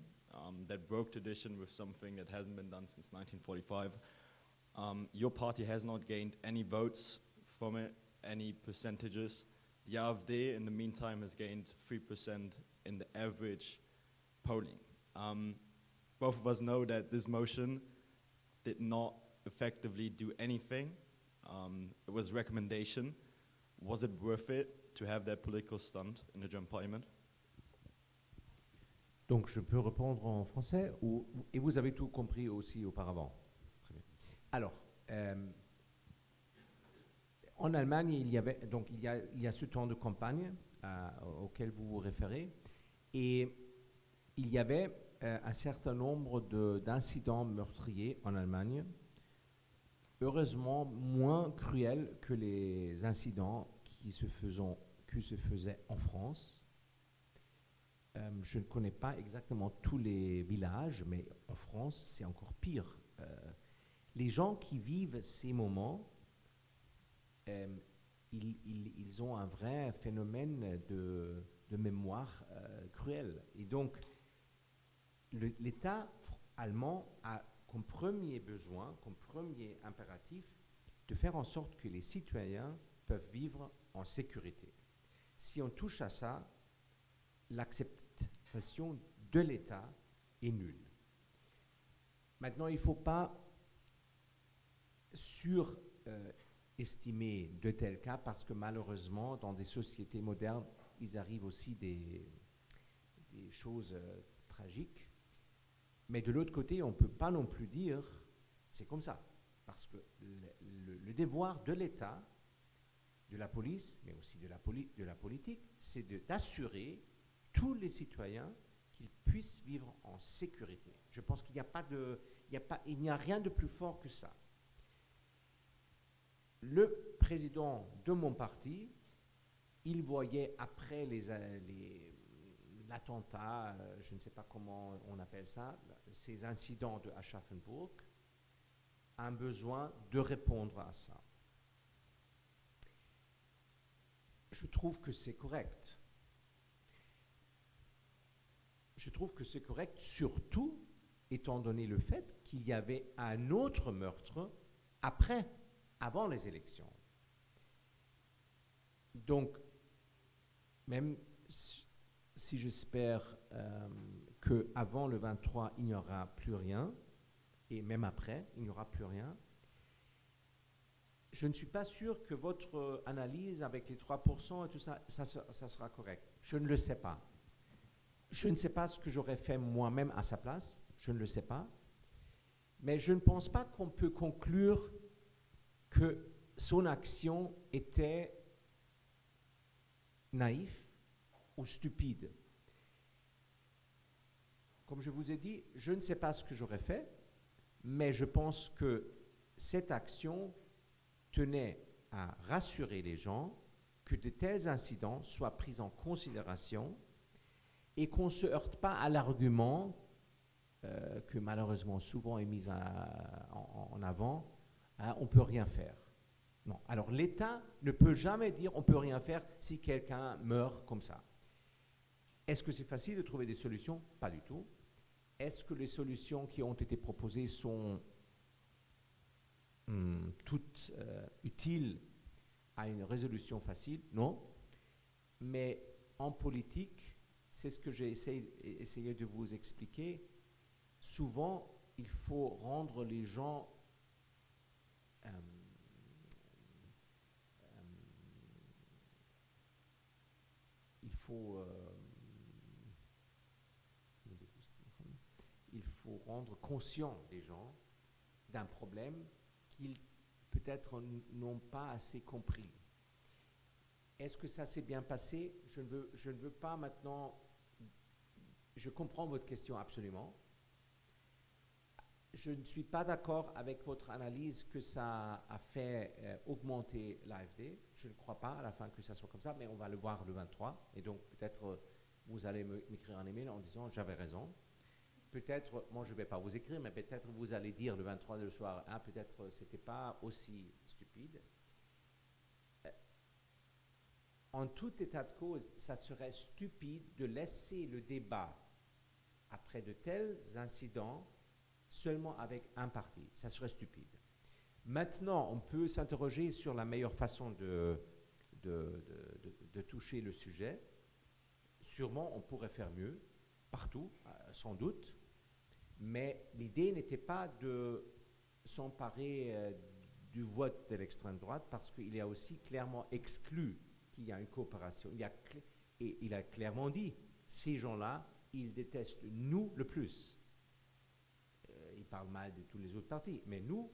that broke tradition with something that hasn't been done since 1945. Your party has not gained any votes from it, any percentages. The AfD, in the meantime, has gained 3% in the average polling. Both of us know that this motion did not effectively do anything. It was recommendation. Was it worth it to have that political stunt in the German parliament? Donc je peux répondre en français et vous avez tout compris aussi auparavant. Très bien. Alors, en Allemagne, il y a ce temps de campagne auquel vous vous référez, et il y avait un certain nombre d'incidents meurtriers en Allemagne, heureusement moins cruels que les incidents qui se faisaient en France. Je ne connais pas exactement tous les villages, mais en France, c'est encore pire. Les gens qui vivent ces moments, ils ont un vrai phénomène de mémoire cruel. Et donc, l'État allemand a comme premier besoin, comme premier impératif, de faire en sorte que les citoyens peuvent vivre en sécurité. Si on touche à ça, l'acceptation de l'État est nulle. Maintenant, il ne faut pas surestimer de tels cas parce que malheureusement, dans des sociétés modernes, il arrive aussi des choses tragiques. Mais de l'autre côté, on ne peut pas non plus dire c'est comme ça. Parce que le devoir de l'État, de la police, mais aussi de la politique, c'est d'assurer tous les citoyens qu'ils puissent vivre en sécurité. Je pense qu'il n'y a pas de, il n'y a rien de plus fort que ça. Le président de mon parti, il voyait après l'attentat, je ne sais pas comment on appelle ça, ces incidents de Aschaffenburg, un besoin de répondre à ça. Je trouve que c'est correct. Je trouve que c'est correct, surtout étant donné le fait qu'il y avait un autre meurtre avant les élections. Donc, même si j'espère qu'avant le 23, il n'y aura plus rien, et même après, il n'y aura plus rien, je ne suis pas sûr que votre analyse avec les 3% et tout ça, ça sera correct. Je ne le sais pas. Je ne sais pas ce que j'aurais fait moi-même à sa place, je ne le sais pas. Mais je ne pense pas qu'on peut conclure que son action était naïve ou stupide. Comme je vous ai dit, je ne sais pas ce que j'aurais fait, mais je pense que cette action tenait à rassurer les gens que de tels incidents soient pris en considération et qu'on ne se heurte pas à l'argument que malheureusement souvent est mis en avant, on ne peut rien faire. Non. Alors l'État ne peut jamais dire on ne peut rien faire si quelqu'un meurt comme ça. Est-ce que c'est facile de trouver des solutions? Pas du tout. Est-ce que les solutions qui ont été proposées sont toutes utiles à une résolution facile? Non. Mais en politique, c'est ce que j'ai essayé de vous expliquer. Souvent, il faut rendre les gens il faut rendre conscients des gens d'un problème qu'ils peut-être n'ont pas assez compris. Est-ce que ça s'est bien passé? Je ne veux pas maintenant... Je comprends votre question absolument. Je ne suis pas d'accord avec votre analyse que ça a fait augmenter l'AfD. Je ne crois pas à la fin que ça soit comme ça, mais on va le voir le 23. Et donc peut-être vous allez m'écrire un email en disant j'avais raison. Peut-être, moi je ne vais pas vous écrire, mais peut-être vous allez dire le 23 le soir, peut-être ce n'était pas aussi stupide. En tout état de cause, ça serait stupide de laisser le débat après de tels incidents seulement avec un parti. Ça serait stupide. Maintenant, on peut s'interroger sur la meilleure façon de toucher le sujet. Sûrement, on pourrait faire mieux, partout, sans doute. Mais l'idée n'était pas de s'emparer du vote de l'extrême droite parce qu'il a aussi clairement exclu qu'il y a une coopération. Et il a clairement dit, ces gens-là, ils détestent nous le plus. Ils parlent mal de tous les autres partis, mais nous,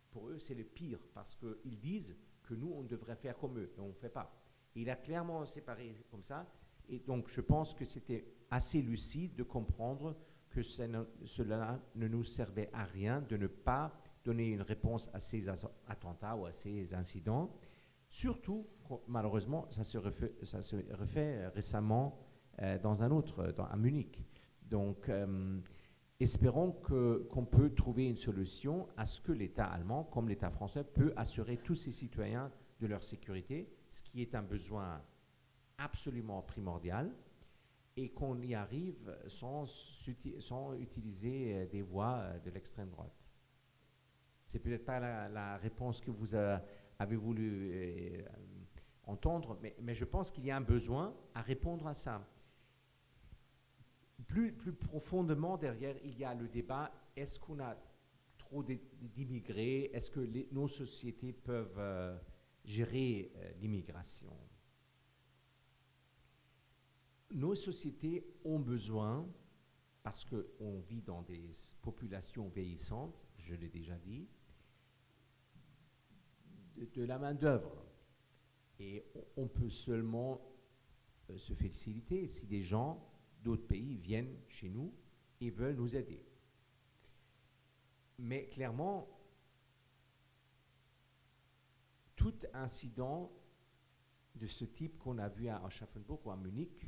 pour eux, c'est le pire parce qu'ils disent que nous, on devrait faire comme eux, et on ne fait pas. Et il a clairement séparé comme ça. Et donc, je pense que c'était assez lucide de comprendre que cela ne nous servait à rien de ne pas donner une réponse à ces attentats ou à ces incidents. Surtout, malheureusement, ça se refait récemment à Munich. Donc, espérons qu'on peut trouver une solution à ce que l'État allemand, comme l'État français, peut assurer tous ses citoyens de leur sécurité, ce qui est un besoin absolument primordial, et qu'on y arrive sans utiliser des voies de l'extrême droite. C'est peut-être pas la réponse que vous avez voulu entendre, mais je pense qu'il y a un besoin à répondre à ça. Plus profondément derrière, il y a le débat, est-ce qu'on a trop d'immigrés? Est-ce que nos sociétés peuvent gérer l'immigration? Nos sociétés ont besoin, parce qu'on vit dans des populations vieillissantes, je l'ai déjà dit, de la main-d'œuvre. Et on peut seulement se féliciter si des gens d'autres pays viennent chez nous et veulent nous aider. Mais clairement, tout incident de ce type qu'on a vu à Aschaffenburg ou à Munich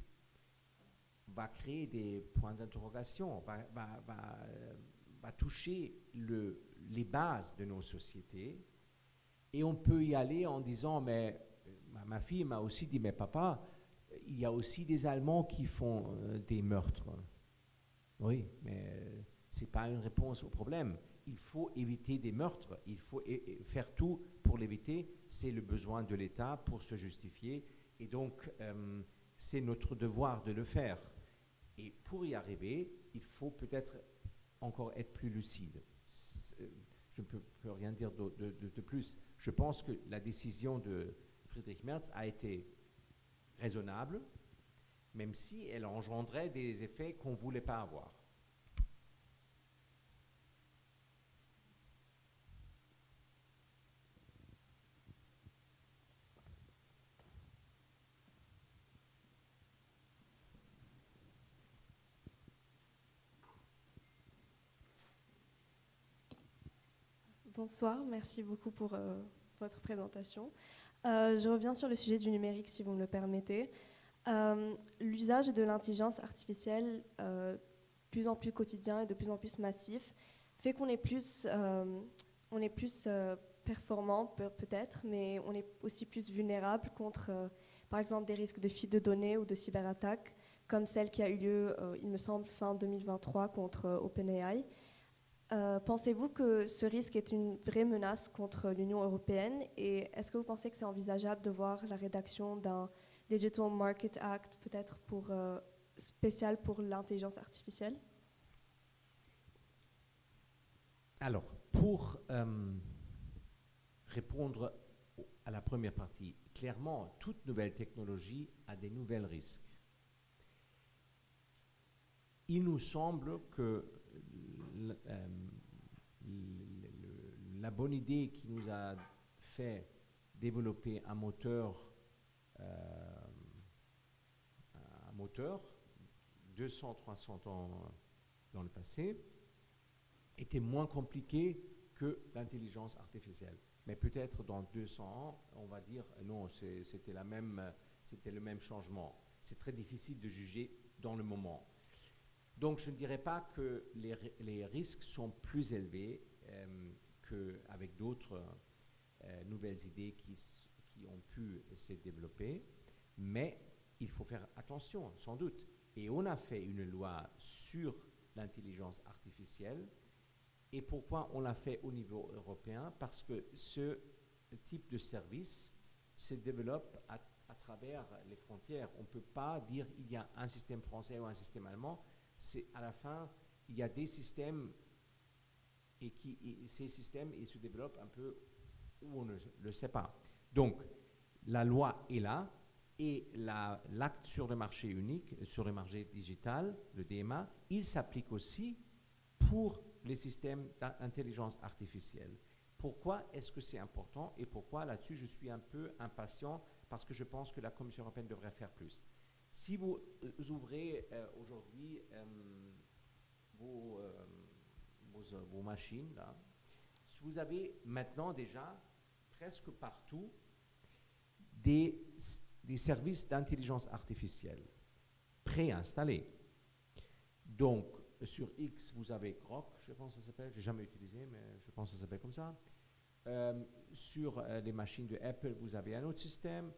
va créer des points d'interrogation, va toucher les bases de nos sociétés. Et on peut y aller en disant, mais ma fille m'a aussi dit, mais papa, il y a aussi des Allemands qui font des meurtres. Oui, mais ce n'est pas une réponse au problème. Il faut éviter des meurtres, il faut faire tout pour l'éviter. C'est le besoin de l'État pour se justifier. Et donc, c'est notre devoir de le faire. Et pour y arriver, il faut peut-être encore être plus lucide. Je ne peux rien dire de plus. Je pense que la décision de Friedrich Merz a été raisonnable, même si elle engendrait des effets qu'on ne voulait pas avoir. Bonsoir, merci beaucoup pour votre présentation. Je reviens sur le sujet du numérique, si vous me le permettez. L'usage de l'intelligence artificielle, de plus en plus quotidien et de plus en plus massif, fait qu'on est plus, performant peut-être, mais on est aussi plus vulnérable contre, par exemple, des risques de fuite de données ou de cyberattaques, comme celle qui a eu lieu, il me semble, fin 2023 contre OpenAI. Pensez-vous que ce risque est une vraie menace contre l'Union européenne et est-ce que vous pensez que c'est envisageable de voir la rédaction d'un Digital Market Act peut-être spécial pour l'intelligence artificielle? Alors, pour répondre à la première partie, clairement, toute nouvelle technologie a des nouveaux risques. Il nous semble que la bonne idée qui nous a fait développer un moteur 200-300 ans dans le passé était moins compliqué que l'intelligence artificielle. Mais peut-être dans 200 ans, on va dire non, c'était le même changement. C'est très difficile de juger dans le moment. Donc, je ne dirais pas que les risques sont plus élevés qu'avec d'autres nouvelles idées qui ont pu se développer, mais il faut faire attention, sans doute. Et on a fait une loi sur l'intelligence artificielle. Et pourquoi on l'a fait au niveau européen? Parce que ce type de service se développe à travers les frontières. On ne peut pas dire qu'il y a un système français ou un système allemand. C'est à la fin, il y a des systèmes et ces systèmes ils se développent un peu où on ne le sait pas. Donc, la loi est là et l'acte sur le marché unique, sur le marché digital, le DMA, il s'applique aussi pour les systèmes d'intelligence artificielle. Pourquoi est-ce que c'est important et pourquoi là-dessus je suis un peu impatient parce que je pense que la Commission européenne devrait faire plus. Si vous ouvrez aujourd'hui vos machines, là, vous avez maintenant déjà presque partout des services d'intelligence artificielle préinstallés. Donc, sur X, vous avez Grok, je pense que ça s'appelle, je n'ai jamais utilisé, mais je pense que ça s'appelle comme ça. Sur les machines de Apple, vous avez un autre système.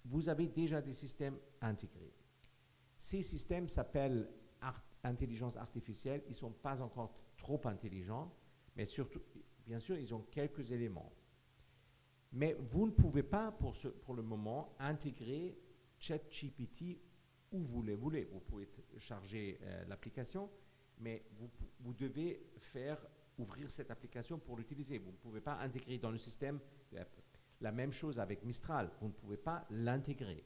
Vous avez déjà des systèmes intégrés. Ces systèmes s'appellent intelligence artificielle. Ils ne sont pas encore trop intelligents, mais surtout, bien sûr, ils ont quelques éléments. Mais vous ne pouvez pas, pour le moment, intégrer ChatGPT où vous le voulez. Vous pouvez charger l'application, mais vous devez ouvrir cette application pour l'utiliser. Vous ne pouvez pas intégrer dans le système d'Apple. La même chose avec Mistral, vous ne pouvez pas l'intégrer.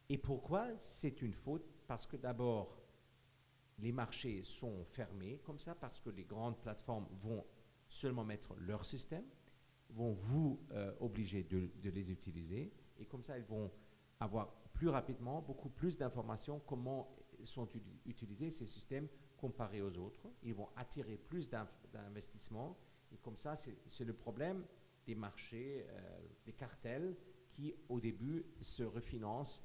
Et pourquoi c'est une faute? Parce que d'abord, les marchés sont fermés comme ça, parce que les grandes plateformes vont seulement mettre leur système, vont vous obliger de les utiliser, et comme ça, ils vont avoir plus rapidement beaucoup plus d'informations comment sont utilisés, ces systèmes, comparés aux autres. Ils vont attirer plus d'investissements. Et comme ça, c'est le problème des marchés, des cartels qui, au début, se refinancent,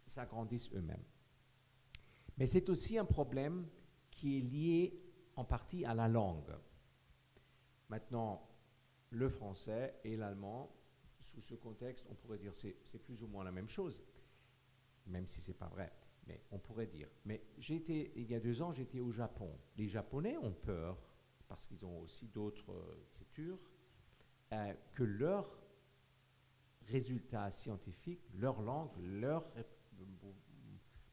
s'agrandissent eux-mêmes. Mais c'est aussi un problème qui est lié en partie à la langue. Maintenant, le français et l'allemand, sous ce contexte, on pourrait dire que c'est plus ou moins la même chose, même si ce n'est pas vrai, mais on pourrait dire. Mais il y a 2 ans, j'étais au Japon. Les Japonais ont peur, parce qu'ils ont aussi d'autres écritures, que leurs résultats scientifiques, leur langue, leur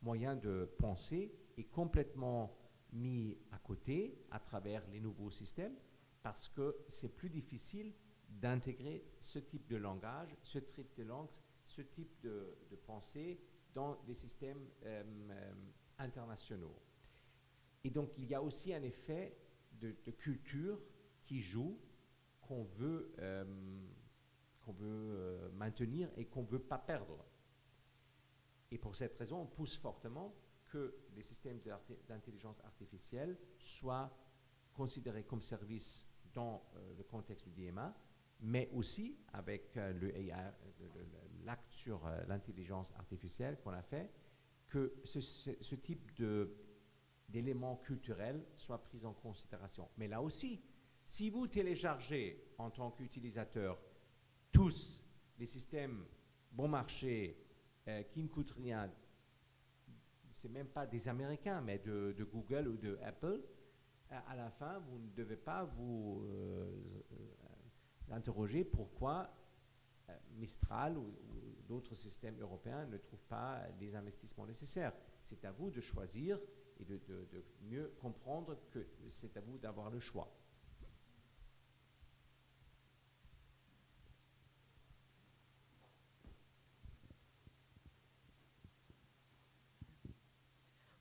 moyen de penser est complètement mis à côté à travers les nouveaux systèmes, parce que c'est plus difficile d'intégrer ce type de langage, ce type de langue, ce type de pensée dans les systèmes internationaux. Et donc, il y a aussi un effet de culture qui joue, qu'on veut maintenir et qu'on ne veut pas perdre. Et pour cette raison, on pousse fortement que les systèmes d'intelligence artificielle soient considérés comme services dans le contexte du DMA, mais aussi avec l'acte sur l'intelligence artificielle qu'on a fait, que ce type d'éléments culturels soit pris en considération. Mais là aussi, si vous téléchargez en tant qu'utilisateur tous les systèmes bon marché qui ne coûtent rien, c'est même pas des Américains, mais de Google ou de Apple, à la fin, vous ne devez pas vous interroger pourquoi Mistral ou d'autres systèmes européens ne trouvent pas les investissements nécessaires. C'est à vous de choisir et de mieux comprendre que c'est à vous d'avoir le choix.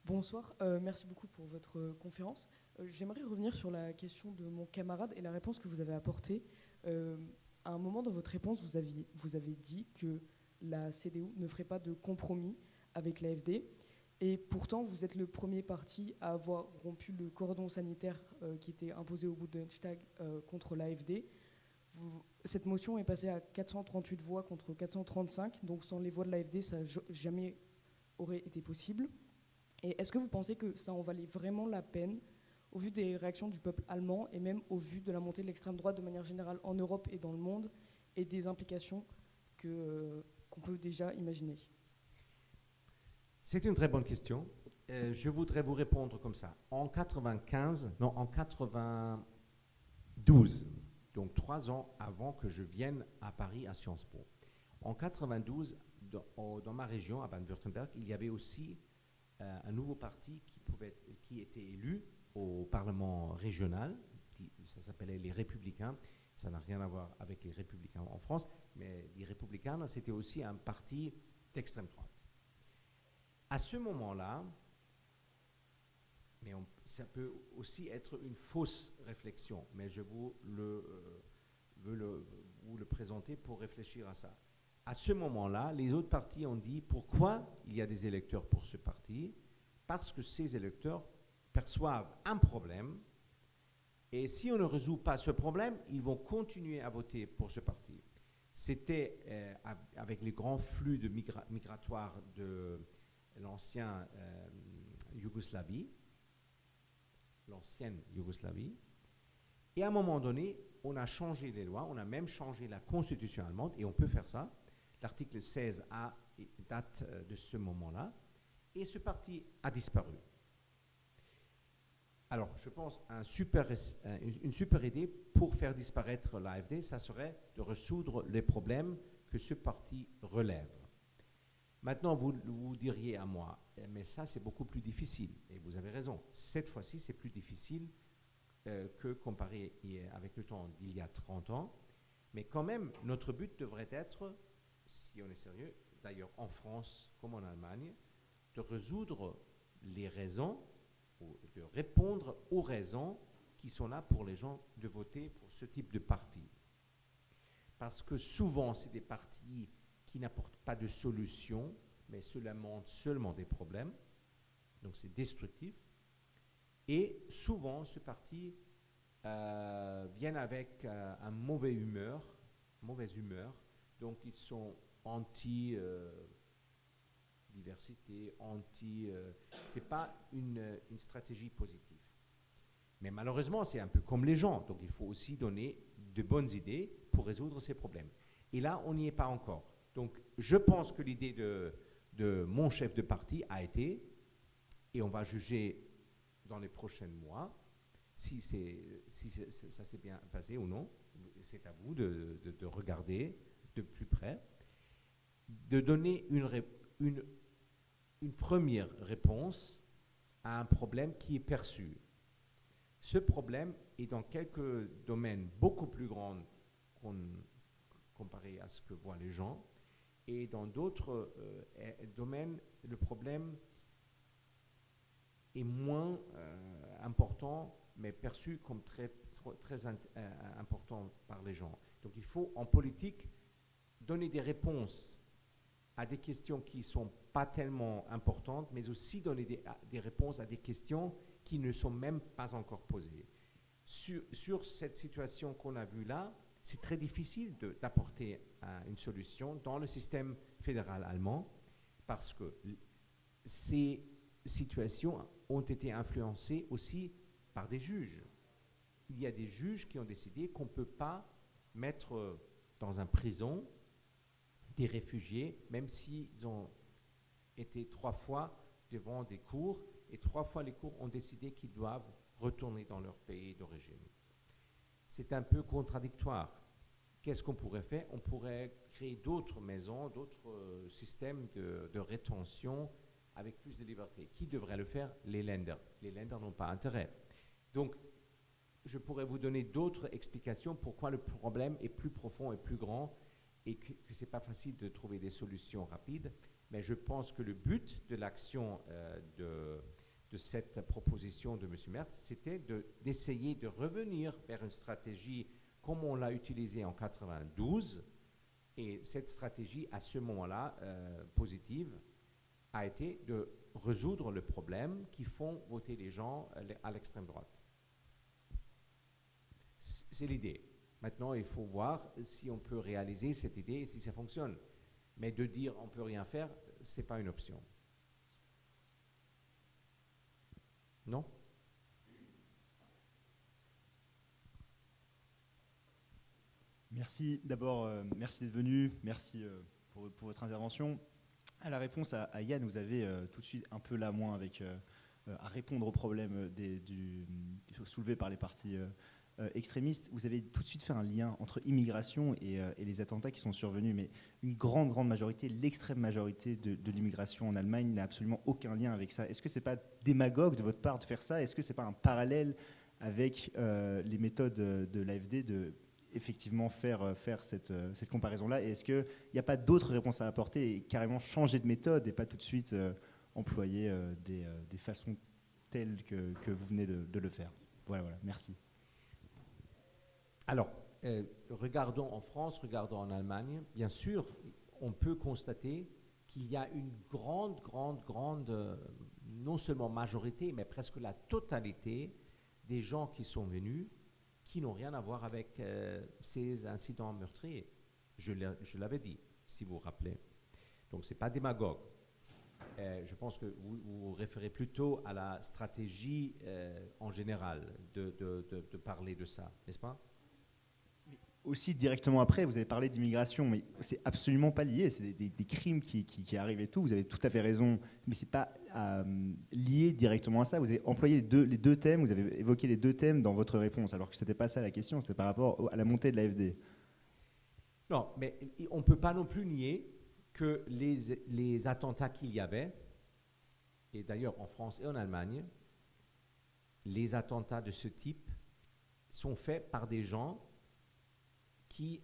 Bonsoir, merci beaucoup pour votre conférence. J'aimerais revenir sur la question de mon camarade et la réponse que vous avez apportée. À un moment dans votre réponse, vous avez dit que la CDU ne ferait pas de compromis avec l'AfD. Et pourtant, vous êtes le premier parti à avoir rompu le cordon sanitaire qui était imposé au Bundestag contre l'AfD. Cette motion est passée à 438 voix contre 435. Donc sans les voix de l'AfD, ça n'a jamais aurait été possible. Et est-ce que vous pensez que ça en valait vraiment la peine, au vu des réactions du peuple allemand et même au vu de la montée de l'extrême droite de manière générale en Europe et dans le monde, et des implications qu'on peut déjà imaginer? C'est une très bonne question. Je voudrais vous répondre comme ça. En 92, donc 3 ans avant que je vienne à Paris à Sciences Po, en 92, dans ma région, à Baden-Württemberg, il y avait aussi un nouveau parti qui était élu au Parlement régional. Ça s'appelait les Républicains. Ça n'a rien à voir avec les Républicains en France, mais les Républicains, c'était aussi un parti d'extrême droite. À ce moment-là, mais ça peut aussi être une fausse réflexion, mais je veux vous le présenter pour réfléchir à ça. À ce moment-là, les autres partis ont dit pourquoi il y a des électeurs pour ce parti, parce que ces électeurs perçoivent un problème, et si on ne résout pas ce problème, ils vont continuer à voter pour ce parti. C'était avec les grands flux migratoires de l'ancienne Yougoslavie, et à un moment donné, on a changé les lois, on a même changé la constitution allemande, et on peut faire ça. L'article 16A date de ce moment-là, et ce parti a disparu. Alors, je pense une super idée pour faire disparaître l'AfD, ça serait de résoudre les problèmes que ce parti relève. Maintenant, vous diriez à moi, mais ça, c'est beaucoup plus difficile. Et vous avez raison. Cette fois-ci, c'est plus difficile que comparé avec le temps d'il y a 30 ans. Mais quand même, notre but devrait être, si on est sérieux, d'ailleurs en France comme en Allemagne, de résoudre les raisons, ou de répondre aux raisons qui sont là pour les gens de voter pour ce type de parti. Parce que souvent, c'est des partis qui n'apportent pas de solution, mais cela montre seulement des problèmes. Donc c'est destructif. Et souvent, ce parti vient avec un mauvaise humeur. Donc ils sont anti-diversité, c'est pas une stratégie positive. Mais malheureusement, c'est un peu comme les gens. Donc il faut aussi donner de bonnes idées pour résoudre ces problèmes. Et là, on n'y est pas encore. Donc je pense que l'idée de mon chef de parti a été, et on va juger dans les prochains mois, si ça s'est bien passé ou non. C'est à vous de regarder de plus près, de donner une première réponse à un problème qui est perçu. Ce problème est dans quelques domaines beaucoup plus grands comparé à ce que voient les gens, et dans d'autres domaines, le problème est moins important, mais perçu comme très important par les gens. Donc il faut, en politique, donner des réponses à des questions qui ne sont pas tellement importantes, mais aussi donner des réponses à des questions qui ne sont même pas encore posées. Sur cette situation qu'on a vue là, c'est très difficile d'apporter une solution dans le système fédéral allemand, parce que ces situations ont été influencées aussi par des juges. Il y a des juges qui ont décidé qu'on ne peut pas mettre dans une prison des réfugiés, même s'ils ont été 3 fois devant des cours, et 3 fois les cours ont décidé qu'ils doivent retourner dans leur pays d'origine. C'est un peu contradictoire. Qu'est-ce qu'on pourrait faire? On pourrait créer d'autres maisons, d'autres systèmes de rétention avec plus de liberté. Qui devrait le faire? Les Länder. Les Länder n'ont pas intérêt. Donc, je pourrais vous donner d'autres explications pourquoi le problème est plus profond et plus grand, et que ce n'est pas facile de trouver des solutions rapides. Mais je pense que le but de l'action de cette proposition de M. Merz, c'était d'essayer de revenir vers une stratégie comme on l'a utilisée en 1992. Et cette stratégie, à ce moment-là, positive, a été de résoudre le problème qui font voter les gens à l'extrême droite. C'est l'idée. Maintenant, il faut voir si on peut réaliser cette idée et si ça fonctionne. Mais de dire on ne peut rien faire, ce n'est pas une option. Non? Merci d'abord, merci d'être venu, merci pour votre intervention. À la réponse à Yann, vous avez tout de suite un peu la main avec à répondre aux problèmes soulevés par les partis extrémistes. Vous avez tout de suite fait un lien entre immigration et les attentats qui sont survenus, mais une grande majorité, l'extrême majorité de l'immigration en Allemagne n'a absolument aucun lien avec ça. Est-ce que c'est pas démagogue de votre part de faire ça? Est-ce que c'est pas un parallèle avec les méthodes de l'AfD de effectivement faire cette comparaison-là? Et est-ce qu'il n'y a pas d'autres réponses à apporter et carrément changer de méthode et pas tout de suite employer des façons telles que vous venez de le faire? Voilà, merci. Alors, regardons en France, regardons en Allemagne. Bien sûr, on peut constater qu'il y a une grande, non seulement majorité, mais presque la totalité des gens qui sont venus qui n'ont rien à voir avec ces incidents meurtriers. Je l'avais dit, si vous vous rappelez. Donc, ce n'est pas démagogue. Je pense que vous vous référez plutôt à la stratégie en général de parler de ça, n'est-ce pas? Aussi, directement après, vous avez parlé d'immigration, mais c'est absolument pas lié. C'est des crimes qui arrivent et tout. Vous avez tout à fait raison, mais c'est pas lié directement à ça. Vous avez employé les deux thèmes, vous avez évoqué les 2 thèmes dans votre réponse, alors que c'était pas ça la question, c'était par rapport à la montée de l'AfD. Non, mais on ne peut pas non plus nier que les attentats qu'il y avait, et d'ailleurs en France et en Allemagne, les attentats de ce type sont faits par des gens qui,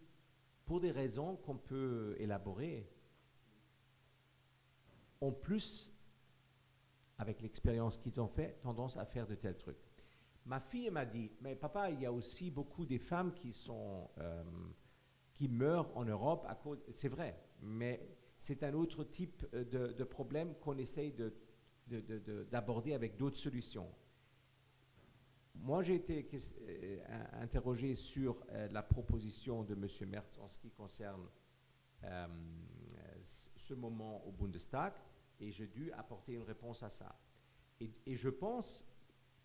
pour des raisons qu'on peut élaborer, ont plus, avec l'expérience qu'ils ont fait, tendance à faire de tels trucs. Ma fille m'a dit, mais papa, il y a aussi beaucoup de femmes qui meurent en Europe à cause... C'est vrai, mais c'est un autre type de problème qu'on essaye d'aborder avec d'autres solutions. Moi, j'ai été interrogé sur la proposition de M. Merz en ce qui concerne ce moment au Bundestag, et j'ai dû apporter une réponse à ça. Et je pense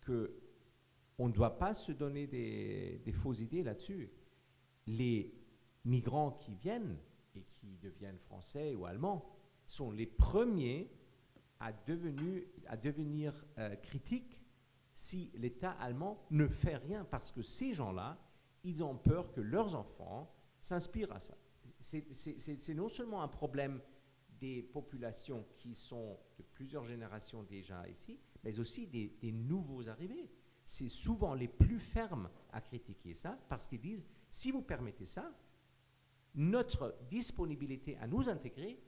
qu'on ne doit pas se donner des fausses idées là-dessus. Les migrants qui viennent et qui deviennent français ou allemands sont les premiers à devenir critiques si l'État allemand ne fait rien, parce que ces gens-là, ils ont peur que leurs enfants s'inspirent à ça. C'est non seulement un problème des populations qui sont de plusieurs générations déjà ici, mais aussi des nouveaux arrivés. C'est souvent les plus fermes à critiquer ça, parce qu'ils disent, si vous permettez ça, notre disponibilité à nous intégrer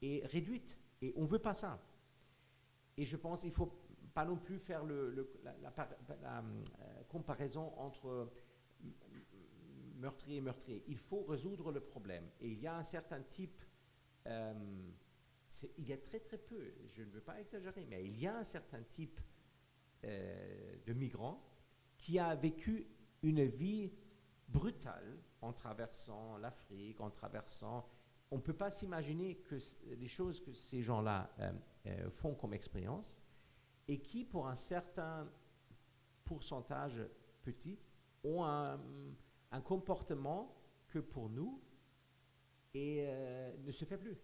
est réduite, et on ne veut pas ça. Et je pense qu'il ne faut pas non plus faire la comparaison entre meurtrier et meurtrier. Il faut résoudre le problème. Et il y a un certain type, il y a très très peu, je ne veux pas exagérer, mais il y a un certain type de migrants qui a vécu une vie brutale en traversant l'Afrique, en traversant... On ne peut pas s'imaginer que les choses que ces gens-là font comme expérience, et qui, pour un certain pourcentage petit, ont un comportement que pour nous ne se fait plus.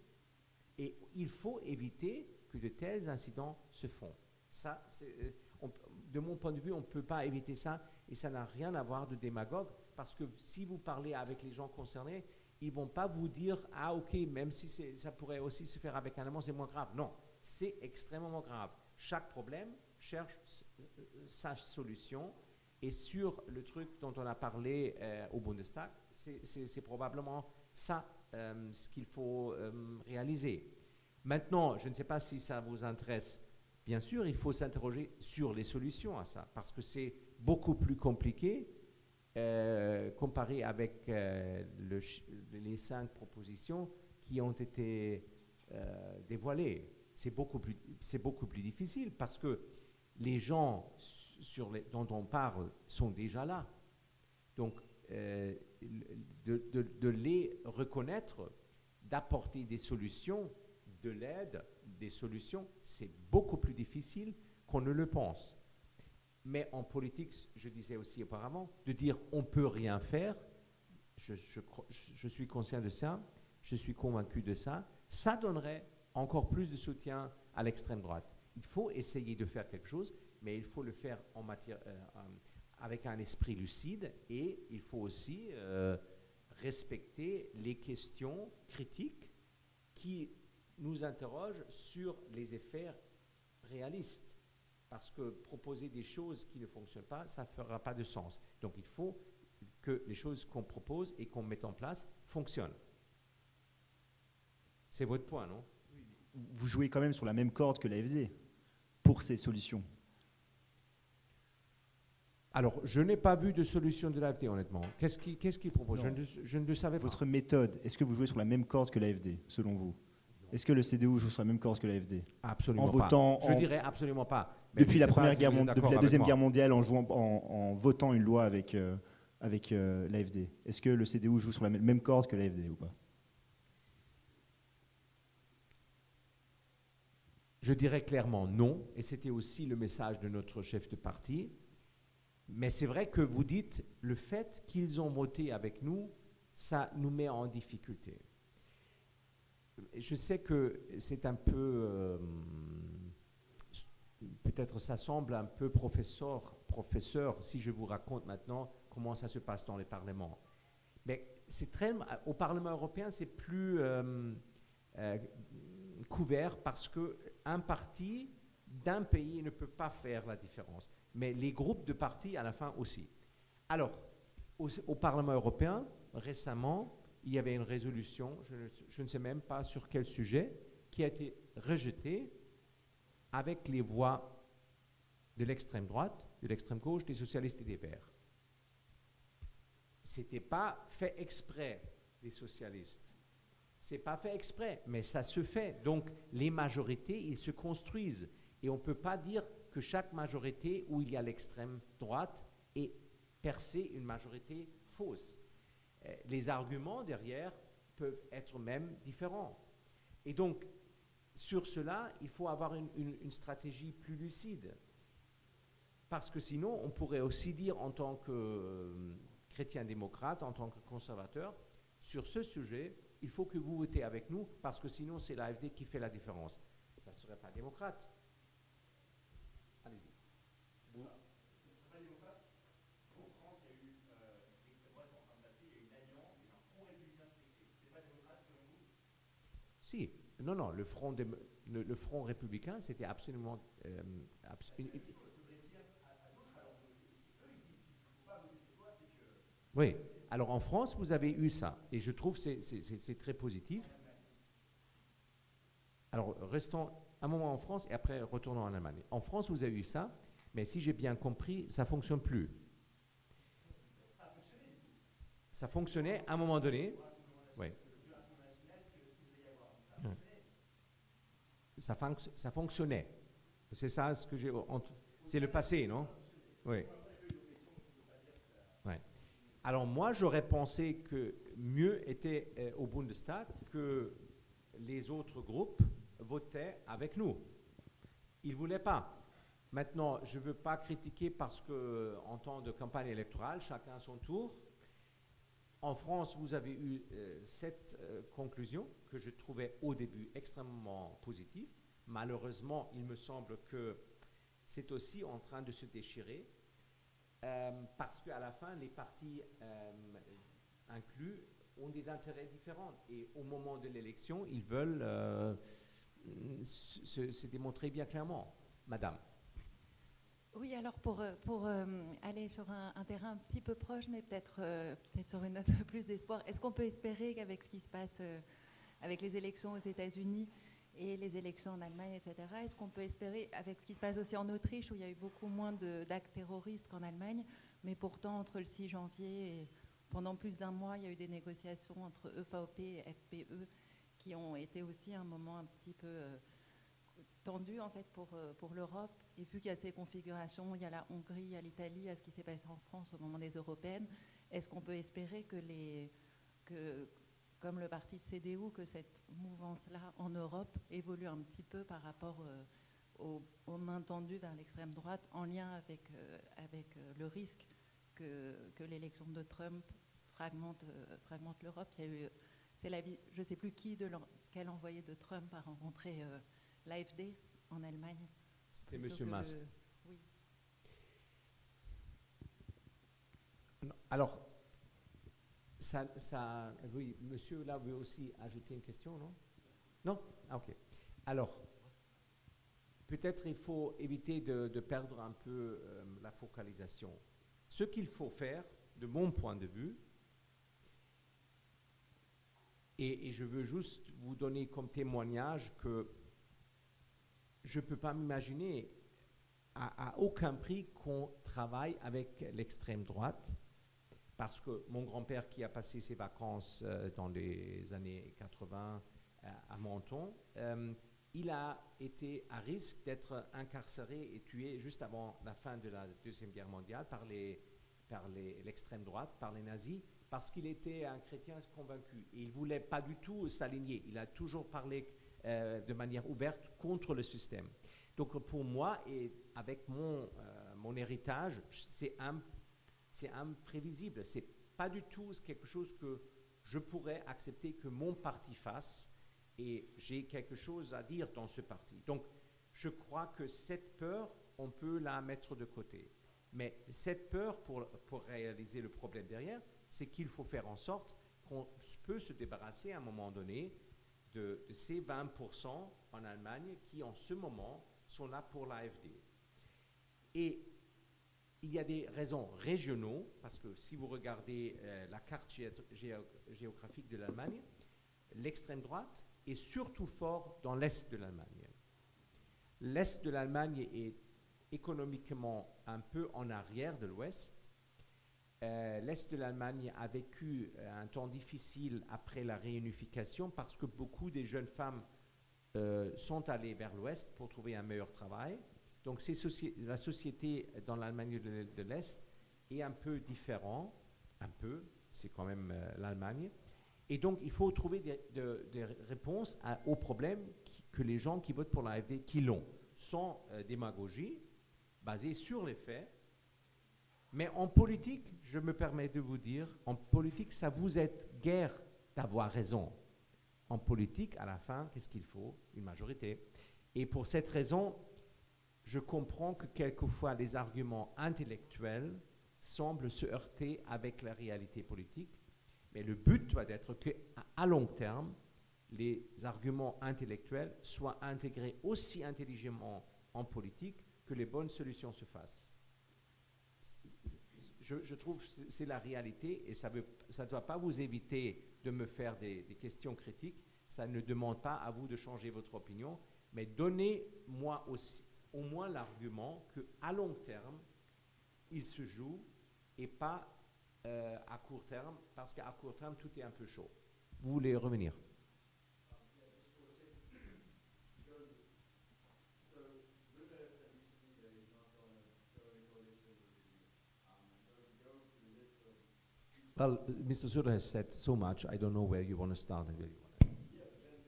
Et il faut éviter que de tels incidents se font. Ça, de mon point de vue, on ne peut pas éviter ça, et ça n'a rien à voir de démagogue, parce que si vous parlez avec les gens concernés, ils ne vont pas vous dire « Ah, ok, même si ça pourrait aussi se faire avec un Allemand, c'est moins grave. » Non, c'est extrêmement grave. Chaque problème cherche sa solution. Et sur le truc dont on a parlé au Bundestag, c'est probablement ça ce qu'il faut réaliser. Maintenant, je ne sais pas si ça vous intéresse. Bien sûr, il faut s'interroger sur les solutions à ça, parce que c'est beaucoup plus compliqué comparé avec les 5 propositions qui ont été dévoilées. C'est beaucoup plus difficile, parce que les gens dont on parle sont déjà là. Donc, de les reconnaître, d'apporter des solutions, de l'aide, des solutions, c'est beaucoup plus difficile qu'on ne le pense. Mais en politique, je disais aussi auparavant, de dire on ne peut rien faire, je suis conscient de ça, je suis convaincu de ça, ça donnerait encore plus de soutien à l'extrême droite. Il faut essayer de faire quelque chose, mais il faut le faire avec un esprit lucide, et il faut aussi respecter les questions critiques qui nous interrogent sur les effets réalistes. Parce que proposer des choses qui ne fonctionnent pas, ça ne fera pas de sens. Donc il faut que les choses qu'on propose et qu'on met en place fonctionnent. C'est votre point, non ? Vous jouez quand même sur la même corde que l'AfD pour ces solutions. Alors, je n'ai pas vu de solution de l'AfD, honnêtement. Qu'est-ce qu'il propose ? Je ne le savais pas. Votre méthode, est-ce que vous jouez sur la même corde que l'AfD, selon vous ? Est-ce que le CDU joue sur la même corde que l'AfD ? Absolument pas. Je dirais absolument pas. Mais depuis la Deuxième Guerre mondiale, en votant une loi avec l'AfD, est-ce que le CDU joue sur la même corde que l'AfD ou pas ? Je dirais clairement non, et c'était aussi le message de notre chef de parti. Mais c'est vrai que vous dites, le fait qu'ils ont voté avec nous, ça nous met en difficulté. Je sais que c'est un peu, peut-être ça semble un peu professeur, si je vous raconte maintenant comment ça se passe dans les parlements. Mais au Parlement européen, c'est plus couvert, parce qu'un parti d'un pays ne peut pas faire la différence. Mais les groupes de partis, à la fin aussi. Alors, au Parlement européen, récemment, il y avait une résolution, je ne sais même pas sur quel sujet, qui a été rejetée avec les voix de l'extrême droite, de l'extrême gauche, des socialistes et des verts. Ce n'était pas fait exprès des socialistes. Ce n'est pas fait exprès, mais ça se fait. Donc, les majorités, ils se construisent. Et on ne peut pas dire que chaque majorité où il y a l'extrême droite est per se une majorité fausse. Les arguments derrière peuvent être même différents. Et donc, sur cela, il faut avoir une stratégie plus lucide. Parce que sinon, on pourrait aussi dire en tant que chrétien-démocrate, en tant que conservateur, sur ce sujet, il faut que vous votez avec nous, parce que sinon, c'est l'AfD qui fait la différence. Ça ne serait pas démocrate. Allez-y. Vous. Ce ne serait pas démocrate. En France, il y a eu l'extrême droite en train de passer, il y a eu une alliance et un front républicain qui s'est créé. Ce n'était pas démocrate selon vous? Si. Non, le front républicain, c'était absolument... Oui. Alors en France, vous avez eu ça. Et je trouve que c'est très positif. Alors restons un moment en France et après retournons en Allemagne. En France, vous avez eu ça, mais si j'ai bien compris, ça ne fonctionne plus. Ça fonctionnait à un moment donné. Oui. Ça fonctionnait. C'est ça ce que j'ai... C'est le passé, non? Oui. Ouais. Alors moi, j'aurais pensé que mieux était au Bundestag que les autres groupes votaient avec nous. Ils ne voulaient pas. Maintenant, je ne veux pas critiquer parce qu'en temps de campagne électorale, chacun à son tour. En France, vous avez eu cette conclusion que je trouvais au début extrêmement positive. Malheureusement, il me semble que c'est aussi en train de se déchirer parce qu'à la fin, les partis inclus ont des intérêts différents. Et au moment de l'élection, ils veulent se démontrer bien clairement. Madame. Oui, alors pour aller sur un terrain un petit peu proche, mais peut-être sur une note de plus d'espoir, est-ce qu'on peut espérer qu'avec ce qui se passe avec les élections aux États-Unis et les élections en Allemagne, etc., est-ce qu'on peut espérer, avec ce qui se passe aussi en Autriche, où il y a eu beaucoup moins d'actes terroristes qu'en Allemagne, mais pourtant entre le 6 janvier et pendant plus d'un mois, il y a eu des négociations entre EVP et FPE qui ont été aussi un moment un petit peu tendu en fait pour l'Europe. Et vu qu'il y a ces configurations, il y a la Hongrie, il y a l'Italie, il y a ce qui s'est passé en France au moment des européennes, est-ce qu'on peut espérer que comme le parti CDU, que cette mouvance-là en Europe évolue un petit peu par rapport aux mains tendues vers l'extrême droite, en lien avec le risque que l'élection de Trump fragmente l'Europe. Il y a eu, je ne sais plus quel envoyé de Trump a rencontré l'AfD en Allemagne. C'était M. Musk. Oui. Non, alors, oui, monsieur, là, veut aussi ajouter une question, non? Non? Ah, ok. Alors, peut-être il faut éviter de perdre un peu la focalisation. Ce qu'il faut faire, de mon point de vue, et je veux juste vous donner comme témoignage que je ne peux pas m'imaginer à aucun prix qu'on travaille avec l'extrême droite, parce que mon grand-père qui a passé ses vacances dans les années 80 à Menton, il a été à risque d'être incarcéré et tué juste avant la fin de la Deuxième Guerre mondiale par l'extrême droite, par les nazis, parce qu'il était un chrétien convaincu. Et il ne voulait pas du tout s'aligner. Il a toujours parlé de manière ouverte contre le système. Donc pour moi, et avec mon héritage, c'est imprévisible. C'est pas du tout quelque chose que je pourrais accepter que mon parti fasse, et j'ai quelque chose à dire dans ce parti. Donc je crois que cette peur, on peut la mettre de côté. Mais cette peur, pour réaliser le problème derrière, c'est qu'il faut faire en sorte qu'on peut se débarrasser à un moment donné de ces 20% en Allemagne qui, en ce moment, sont là pour l'AfD. Et il y a des raisons régionaux, parce que si vous regardez la carte géographique de l'Allemagne, l'extrême droite est surtout fort dans l'est de l'Allemagne. L'est de l'Allemagne est économiquement un peu en arrière de l'ouest. L'est de l'Allemagne a vécu un temps difficile après la réunification parce que beaucoup des jeunes femmes sont allés vers l'Ouest pour trouver un meilleur travail. Donc la société dans l'Allemagne de l'Est est un peu différente, c'est quand même l'Allemagne. Et donc il faut trouver des réponses aux problèmes que les gens qui votent pour l'AfD qui l'ont, sans démagogie, basée sur les faits. Mais en politique, je me permets de vous dire, en politique, ça vous aide guère d'avoir raison. En politique, à la fin, qu'est-ce qu'il faut? Une majorité. Et pour cette raison, je comprends que quelquefois les arguments intellectuels semblent se heurter avec la réalité politique. Mais le but doit être qu'à long terme, les arguments intellectuels soient intégrés aussi intelligemment en politique que les bonnes solutions se fassent. Je trouve que c'est la réalité et ça ne doit pas vous éviter de me faire des questions critiques. Ça ne demande pas à vous de changer votre opinion, mais donnez-moi aussi au moins l'argument qu'à long terme, il se joue et pas à court terme, parce qu'à court terme, tout est un peu chaud. Vous voulez revenir? Well, Mr. Söder has said so much, I don't know where you want to start and where you want to end. Yeah, but then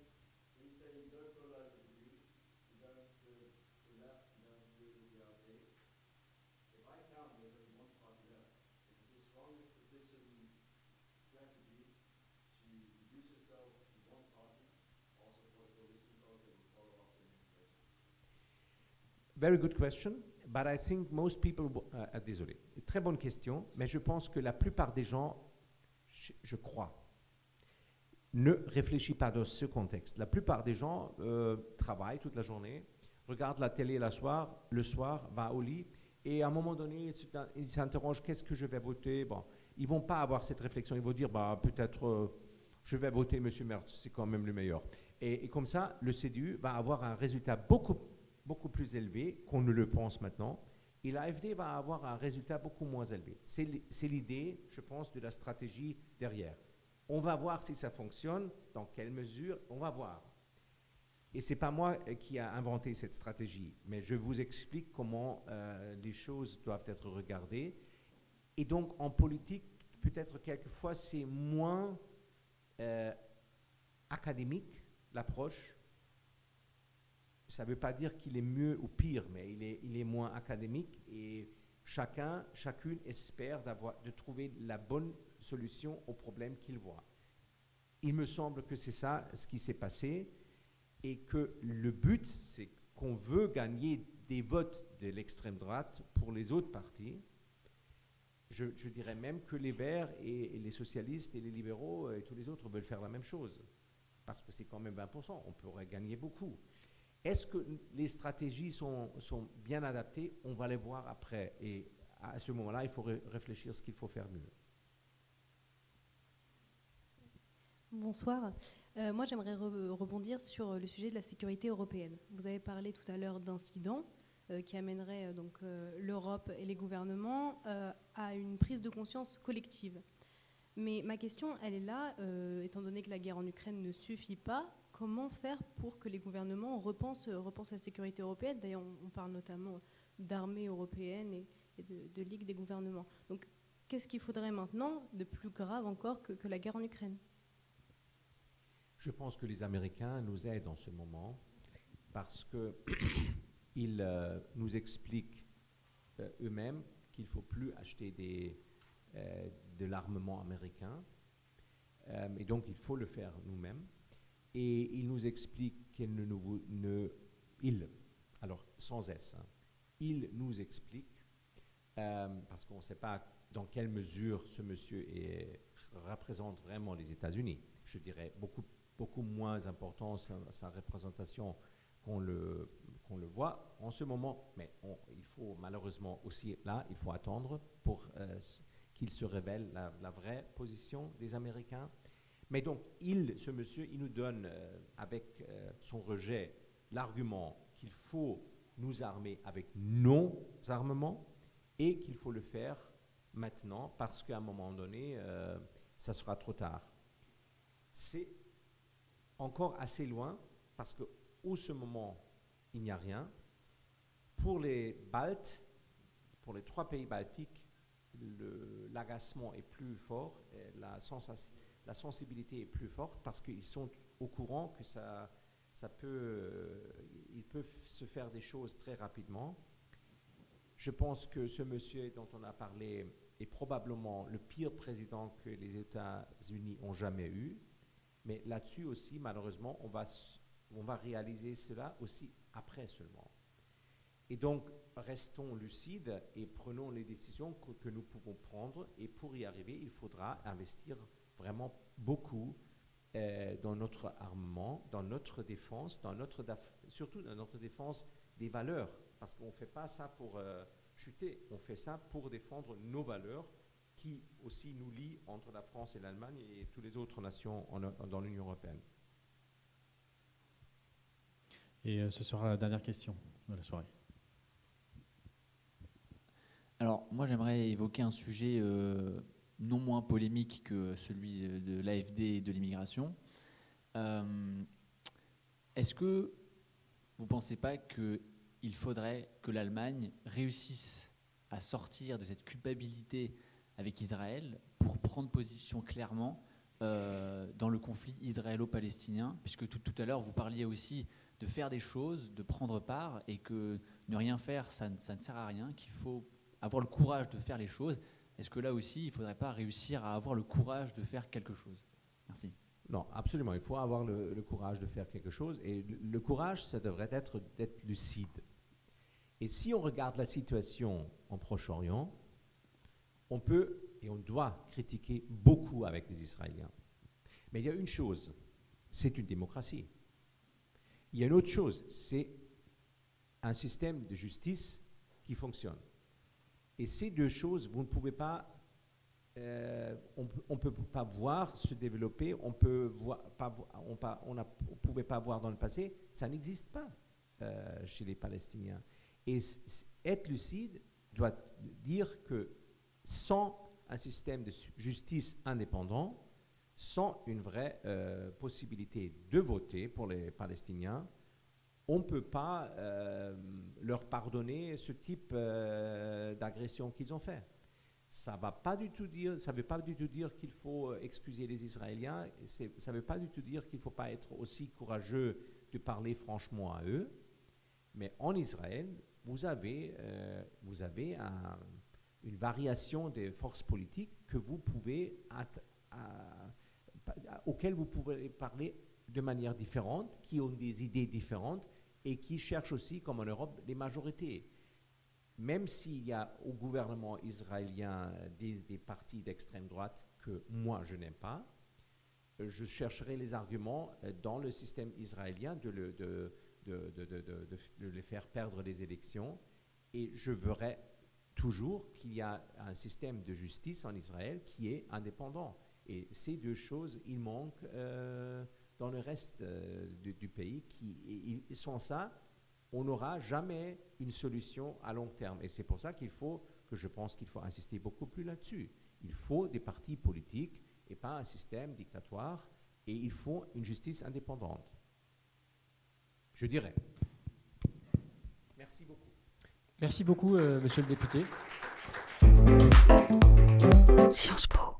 we say you don't go like the Greens, you don't do the left, you don't do the AfD. If I count, there's only one party left. It's the strongest positioned strategy to reduce yourself to one party, also for the coalition because they will follow up the next election. Very good question, but I think most people... désolé, très bonne question, mais je pense que la plupart des gens, je crois, ne réfléchissent pas dans ce contexte. La plupart des gens travaillent toute la journée, regardent la télé le soir, va au lit, et à un moment donné, ils s'interrogent, qu'est-ce que je vais voter? Bon, ils ne vont pas avoir cette réflexion, ils vont dire, peut-être je vais voter M. Merz, c'est quand même le meilleur. Et comme ça, le CDU va avoir un résultat beaucoup plus élevé qu'on ne le pense maintenant, et l'AfD va avoir un résultat beaucoup moins élevé. C'est l'idée, je pense, de la stratégie derrière. On va voir si ça fonctionne, dans quelle mesure, on va voir. Et ce n'est pas moi qui a inventé cette stratégie, mais je vous explique comment les choses doivent être regardées. Et donc, en politique, peut-être quelquefois, c'est moins académique, l'approche. Ça ne veut pas dire qu'il est mieux ou pire, mais il est moins académique et chacune espère de trouver la bonne solution au problème qu'il voit. Il me semble que c'est ça ce qui s'est passé et que le but, c'est qu'on veut gagner des votes de l'extrême droite pour les autres partis. Je dirais même que les Verts et les socialistes et les libéraux et tous les autres veulent faire la même chose, parce que c'est quand même 20%, on pourrait gagner beaucoup. Est-ce que les stratégies sont bien adaptées? On va les voir après. Et à ce moment-là, il faut réfléchir à ce qu'il faut faire mieux. Bonsoir. Moi, j'aimerais rebondir sur le sujet de la sécurité européenne. Vous avez parlé tout à l'heure d'incidents qui amèneraient l'Europe et les gouvernements à une prise de conscience collective. Mais ma question, elle est là, étant donné que la guerre en Ukraine ne suffit pas. Comment faire pour que les gouvernements repensent la sécurité européenne? D'ailleurs, on parle notamment d'armée européenne et de ligue des gouvernements. Donc, qu'est-ce qu'il faudrait maintenant de plus grave encore que la guerre en Ukraine? Je pense que les Américains nous aident en ce moment parce qu'ils nous expliquent eux-mêmes qu'il ne faut plus acheter de l'armement américain. Et donc, il faut le faire nous-mêmes. Et il nous explique qu'il alors sans S, il nous explique, parce qu'on ne sait pas dans quelle mesure ce monsieur représente vraiment les États-Unis. Je dirais beaucoup moins important sa représentation qu'on le voit en ce moment. Mais il faut malheureusement aussi, là, il faut attendre pour qu'il se révèle la vraie position des Américains. Mais donc, ce monsieur, il nous donne, avec son rejet, l'argument qu'il faut nous armer avec nos armements et qu'il faut le faire maintenant parce qu'à un moment donné, ça sera trop tard. C'est encore assez loin parce en ce moment, il n'y a rien. Pour les Baltes, pour les 3 pays baltiques, l'agacement est plus fort, et la sensibilité est plus forte parce qu'ils sont au courant que ils peuvent se faire des choses très rapidement. Je pense que ce monsieur dont on a parlé est probablement le pire président que les États-Unis ont jamais eu. Mais là-dessus aussi, malheureusement, on va réaliser cela aussi après seulement. Et donc, restons lucides et prenons les décisions que nous pouvons prendre. Et pour y arriver, il faudra investir vraiment beaucoup dans notre armement, dans notre défense, surtout dans notre défense des valeurs. Parce qu'on ne fait pas ça pour chuter, on fait ça pour défendre nos valeurs qui aussi nous lient entre la France et l'Allemagne et toutes les autres nations dans l'Union européenne. Et ce sera la dernière question de la soirée. Alors, moi, j'aimerais évoquer un sujet non moins polémique que celui de l'AfD et de l'immigration. Est-ce que vous ne pensez pas qu'il faudrait que l'Allemagne réussisse à sortir de cette culpabilité avec Israël pour prendre position clairement dans le conflit israélo-palestinien, puisque tout à l'heure, vous parliez aussi de faire des choses, de prendre part, et que ne rien faire, ça ne sert à rien, qu'il faut avoir le courage de faire les choses. Est-ce que là aussi, il ne faudrait pas réussir à avoir le courage de faire quelque chose? Merci. Non, absolument. Il faut avoir le courage de faire quelque chose. Et le courage, ça devrait être d'être lucide. Et si on regarde la situation en Proche-Orient, on peut et on doit critiquer beaucoup avec les Israéliens. Mais il y a une chose, c'est une démocratie. Il y a une autre chose, c'est un système de justice qui fonctionne. Et ces deux choses, vous ne pouvez pas, on peut pas voir se développer, on ne pouvait pas voir dans le passé, ça n'existe pas chez les Palestiniens. Et être lucide doit dire que sans un système de justice indépendant, sans une vraie possibilité de voter pour les Palestiniens, on ne peut pas leur pardonner ce type d'agression qu'ils ont fait. Ça ne veut pas du tout dire qu'il faut excuser les Israéliens, ça ne veut pas du tout dire qu'il ne faut pas être aussi courageux de parler franchement à eux. Mais en Israël, vous avez une variation des forces politiques que vous pouvez auxquelles vous pouvez parler de manière différente, qui ont des idées différentes et qui cherchent aussi, comme en Europe, les majorités. Même s'il y a au gouvernement israélien des partis d'extrême droite que moi je n'aime pas, je chercherai les arguments dans le système israélien de les faire perdre les élections, et je verrai toujours qu'il y a un système de justice en Israël qui est indépendant. Et ces deux choses, il manque dans le reste du pays. Et sans ça, on n'aura jamais une solution à long terme. Et c'est pour ça je pense qu'il faut insister beaucoup plus là-dessus. Il faut des partis politiques et pas un système dictatoire. Et il faut une justice indépendante. Je dirais. Merci beaucoup. Merci beaucoup, monsieur le député. Sciences Po.